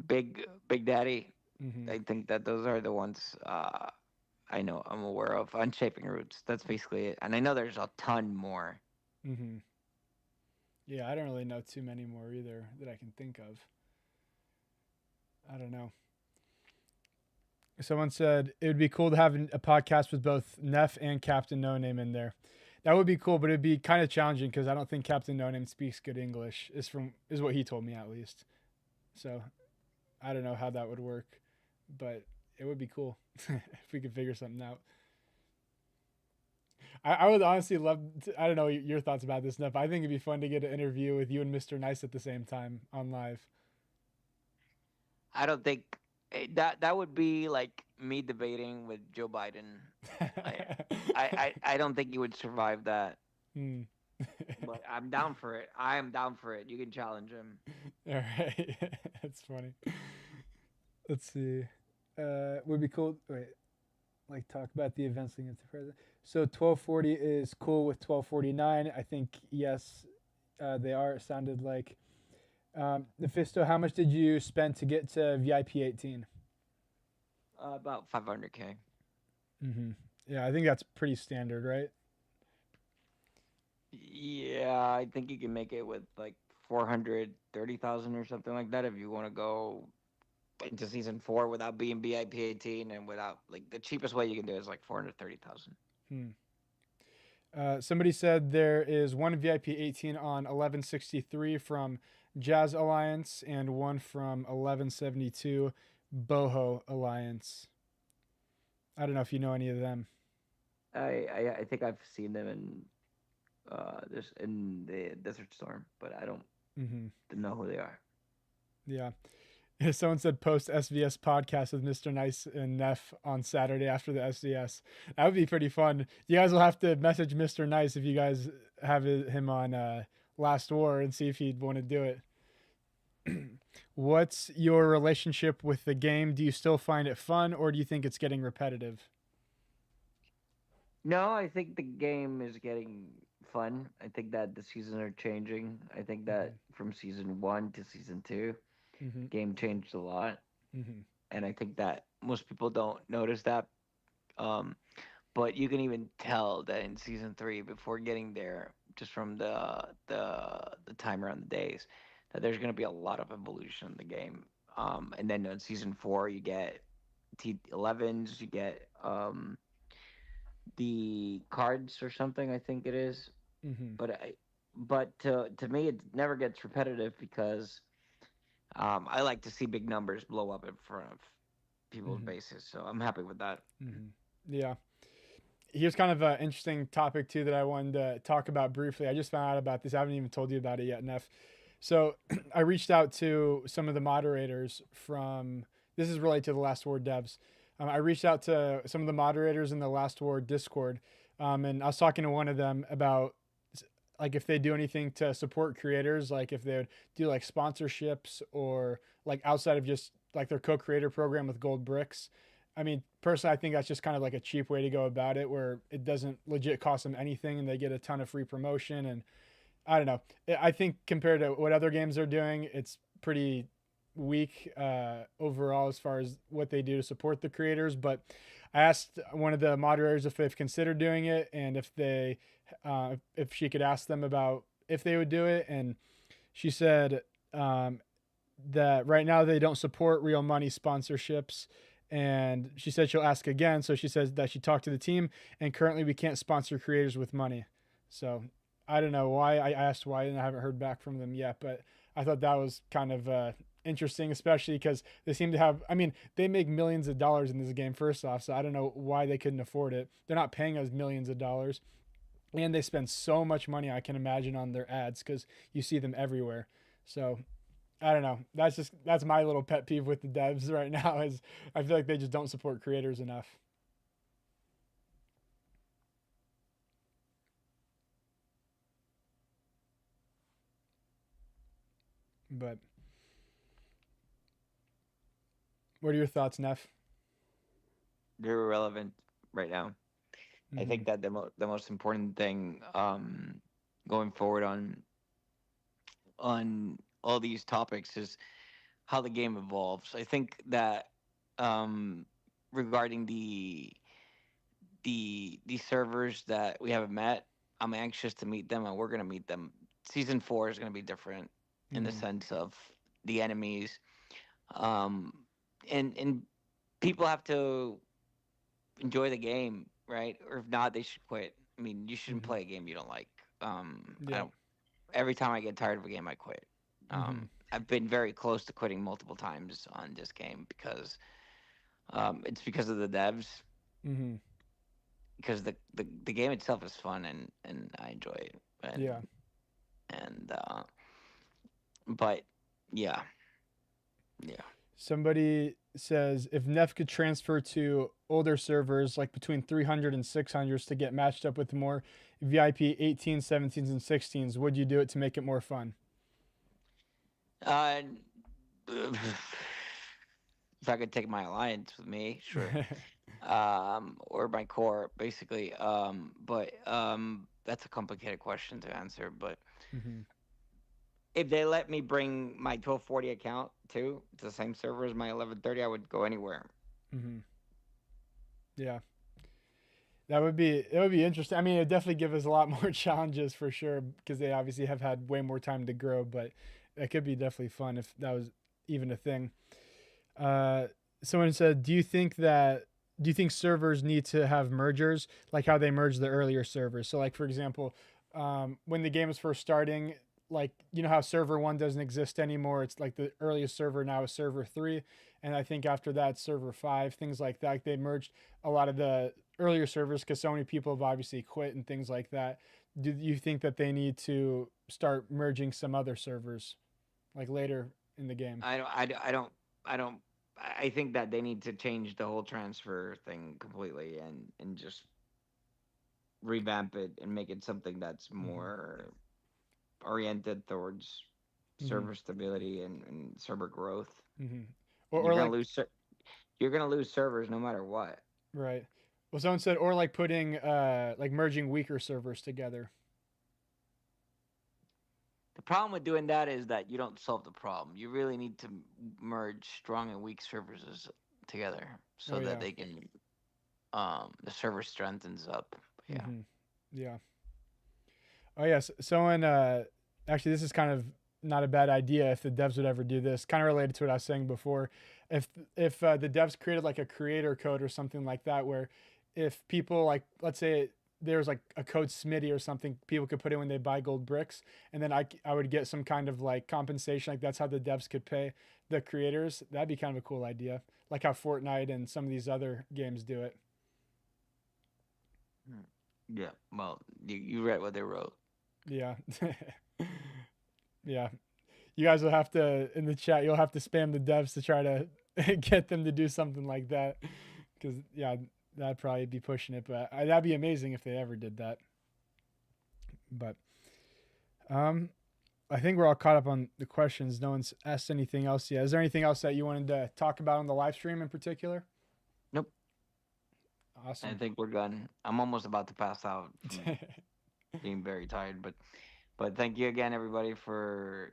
Big Daddy. Mm-hmm. I think that those are the ones I know I'm aware of. Unshaping Roots. That's basically it. And I know there's a ton more. Mm-hmm. Yeah, I don't really know too many more either that I can think of. I don't know. Someone said it would be cool to have a podcast with both Neff and Captain No Name in there. That would be cool, but it'd be kind of challenging because I don't think Captain No Name speaks good English. Is what he told me at least. So I don't know how that would work, but it would be cool if we could figure something out. I would honestly love. I don't know your thoughts about this, Neff. I think it'd be fun to get an interview with you and Mr. Nice at the same time on live. I don't think that would be like me debating with Joe Biden. I I don't think he would survive that. Hmm. But I'm down for it. I am down for it. You can challenge him. All right, that's funny. Let's see. Would be cool. Wait, like talk about the events leading up to president. So 1240 is cool with 1249. I think yes, they are. It sounded like Nephisto. How much did you spend to get to VIP 18? About 500K. Mm-hmm. Yeah, I think that's pretty standard, right? Yeah, I think you can make it with like 430,000 or something like that if you want to go into season 4 without being BIP 18 and without like the cheapest way you can do is like 430,000. Hmm. Somebody said there is one VIP 18 on 1163 from Jazz Alliance and one from 1172 Boho Alliance. I don't know if you know any of them. I think I've seen them in this in the Desert Storm, but I don't Mm-hmm. know who they are. Yeah. Someone said post SVS podcast with Mr. Nice and Neff on Saturday after the SDS. That would be pretty fun. You guys will have to message Mr. Nice if you guys have him on Last War and see if he'd want to do it. What's your relationship with the game? Do you still find it fun or do you think it's getting repetitive? No, I think the game is getting fun. I think that the seasons are changing. I think that Mm-hmm. from season 1 to season 2, Mm-hmm. the game changed a lot, Mm-hmm. and I think that most people don't notice that. Um, but you can even tell that in season 3, before getting there, just from the timer on the days, that there's going to be a lot of evolution in the game. And then in season 4, you get T11s, you get the cards or something. I think it is, Mm-hmm. but but to me, it never gets repetitive because I like to see big numbers blow up in front of people's Hmm. bases. So I'm happy with that. Hmm. Yeah. Here's kind of an interesting topic too that I wanted to talk about briefly. I just found out about this. I haven't even told you about it yet, Neff. So I reached out to some of the moderators from. This is related to the Last War devs. I reached out to some of the moderators in the Last War Discord, and I was talking to one of them about like if they do anything to support creators, like if they would do like sponsorships or like outside of just like their co-creator program with gold bricks. I mean, personally, I think that's just kind of like a cheap way to go about it, where it doesn't legit cost them anything, and they get a ton of free promotion. And I don't know. I think compared to what other games are doing, it's pretty weak overall as far as what they do to support the creators. But I asked one of the moderators if they've considered doing it, and if she could ask them about if they would do it, and she said um, that right now they don't support real money sponsorships. And she said she'll ask again. So she says that she talked to the team, and currently we can't sponsor creators with money. So I don't know why. I asked why, and I haven't heard back from them yet. But I thought that was kind of interesting, especially because they seem to have. I mean, they make millions of dollars in this game. First off, so I don't know why they couldn't afford it. They're not paying us millions of dollars, and they spend so much money. I can imagine on their ads because you see them everywhere. So I don't know. That's my little pet peeve with the devs right now is I feel like they just don't support creators enough. But what are your thoughts, Neff? They're irrelevant right now. I Mm-hmm. think that the most important thing going forward on all these topics is how the game evolves. I think that um, regarding the servers that we haven't met, I'm anxious to meet them, and we're gonna meet them. Season 4 is gonna be different in the Mm-hmm. sense of the enemies, um, and people have to enjoy the game, right? Or if not, they should quit. I mean, you shouldn't Mm-hmm. play a game you don't like. I Yeah. don't. Every time I get tired of a game, I quit. Mm-hmm. I've been very close to quitting multiple times on this game because it's because of the devs. Mm-hmm. Because the game itself is fun and I enjoy it Yeah. and but yeah, yeah. Somebody says if Neff could transfer to older servers like between 300 and 600 to get matched up with more VIP 18s, 17s, and 16s, would you do it to make it more fun? Uh, if I could take my alliance with me, sure. Or my core, basically. But that's a complicated question to answer. But Mm-hmm. if they let me bring my 1240 account too to the same server as my 1130, I would go anywhere. Mm-hmm. Yeah. That would be interesting. I mean, it'd definitely give us a lot more challenges for sure because they obviously have had way more time to grow. But it could be definitely fun if that was even a thing. Uh, Someone said, do you think servers need to have mergers like how they merged the earlier servers? So, like for example, when the game was first starting, like you know how server one doesn't exist anymore. It's like the earliest server now is server three, and I think after that server five, things like that. Like they merged a lot of the earlier servers because so many people have obviously quit and things like that. Do you think that they need to start merging some other servers like later in the game? I don't. I don't. I think that they need to change the whole transfer thing completely and just revamp it and make it something that's Mm-hmm. more oriented towards Mm-hmm. server stability and server growth. Mm-hmm. You're Or gonna like lose. You're gonna lose servers no matter what. right. Well, someone said, or like putting, like merging weaker servers together. The problem with doing that is that you don't solve the problem. You really need to merge strong and weak services together Oh so that yeah. they can the server strengthens up. But yeah. Mm-hmm. Yeah. Oh yes. Someone, actually, this is kind of not a bad idea if the devs would ever do this. Kind of related to what I was saying before. If the devs created like a creator code or something like that, where if people like, let's say there's like a code Smitty or something people could put in when they buy gold bricks, and then I would get some kind of like compensation. Like that's how the devs could pay the creators. That'd be kind of a cool idea, like how Fortnite and some of these other games do it. Hmm. Yeah. Well, you read what they wrote. Yeah. Yeah. You guys will have to in the chat. You'll have to spam the devs to try to get them to do something like that, because yeah, that'd probably be pushing it. But that'd be amazing if they ever did that. But um, I think we're all caught up on the questions. No one's asked anything else yet. Is there anything else that you wanted to talk about on the live stream in particular? Nope. I Awesome. think we're done. I'm almost about to pass out from being very tired, but thank you again, everybody, for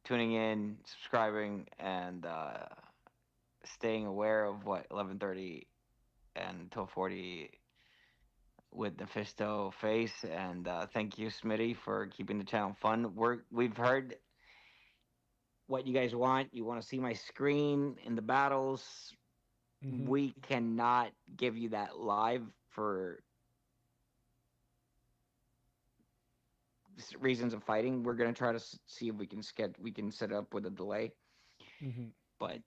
tuning in, subscribing, and staying aware of what 11:30 and 12:40 with Nephisto face. And thank you, Smitty, for keeping the channel fun. We've heard what you guys want. You want to see my screen in the battles. Hmm. We cannot give you that live for reasons of fighting. We're gonna try to see if we can set up with a delay, Hmm. but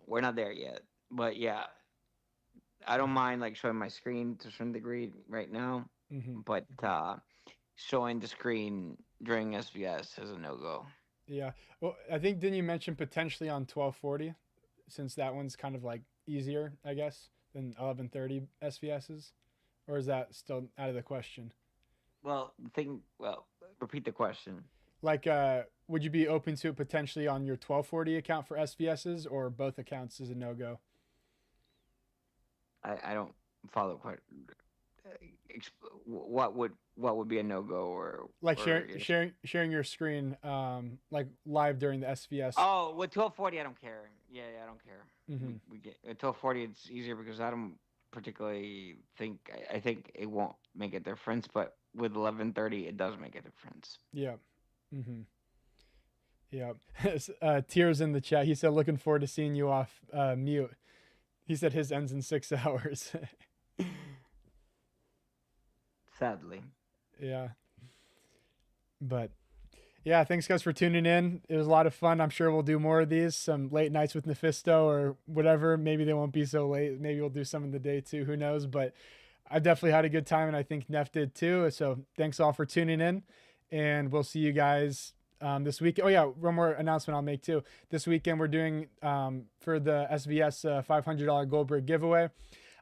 we're not there yet. But yeah, I don't mind like showing my screen to some degree right now, Hmm. but showing the screen during SVS is a no go. Yeah. Well, I think didn't you mention potentially on 1240, since that one's kind of like easier, I guess, than 1130 SVSs, or is that still out of the question? Well, the thing. Well, repeat the question. Like, would you be open to it potentially on your 1240 account for SVSs, or both accounts is a no go? I don't follow quite. What would be a no go Like or sharing your screen, like live during the SVS. oh, with 1240, I don't care. Yeah, I don't care. Hmm. We get at 1240, it's easier because I don't particularly think I think it won't make a difference, but with 11:30, it does make a difference. Yeah. Hmm. Yeah. Tears in the chat. He said, "Looking forward to seeing you off mute." He said his ends in 6 hours. Sadly. Yeah. But yeah, thanks guys for tuning in. It was a lot of fun. I'm sure we'll do more of these, some late nights with Nephisto or whatever. Maybe they won't be so late. Maybe we'll do some in the day too. Who knows? But I definitely had a good time, and I think Neff did too. So thanks all for tuning in, and we'll see you guys this week. Oh yeah, one more announcement I'll make too. This weekend we're doing for the SVS $500 gold brick giveaway.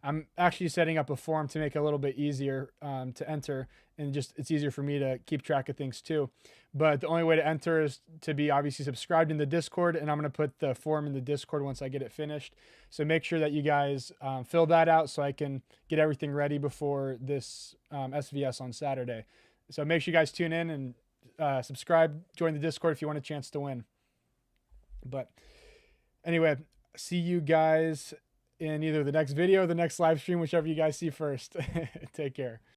I'm actually setting up a form to make it a little bit easier to enter, and just it's easier for me to keep track of things too. But the only way to enter is to be obviously subscribed in the Discord, and I'm going to put the form in the Discord once I get it finished. So make sure that you guys fill that out so I can get everything ready before this SVS on Saturday. So make sure you guys tune in and subscribe, join the Discord if you want a chance to win. But anyway, see you guys in either the next video or the next live stream, whichever you guys see first. Take care.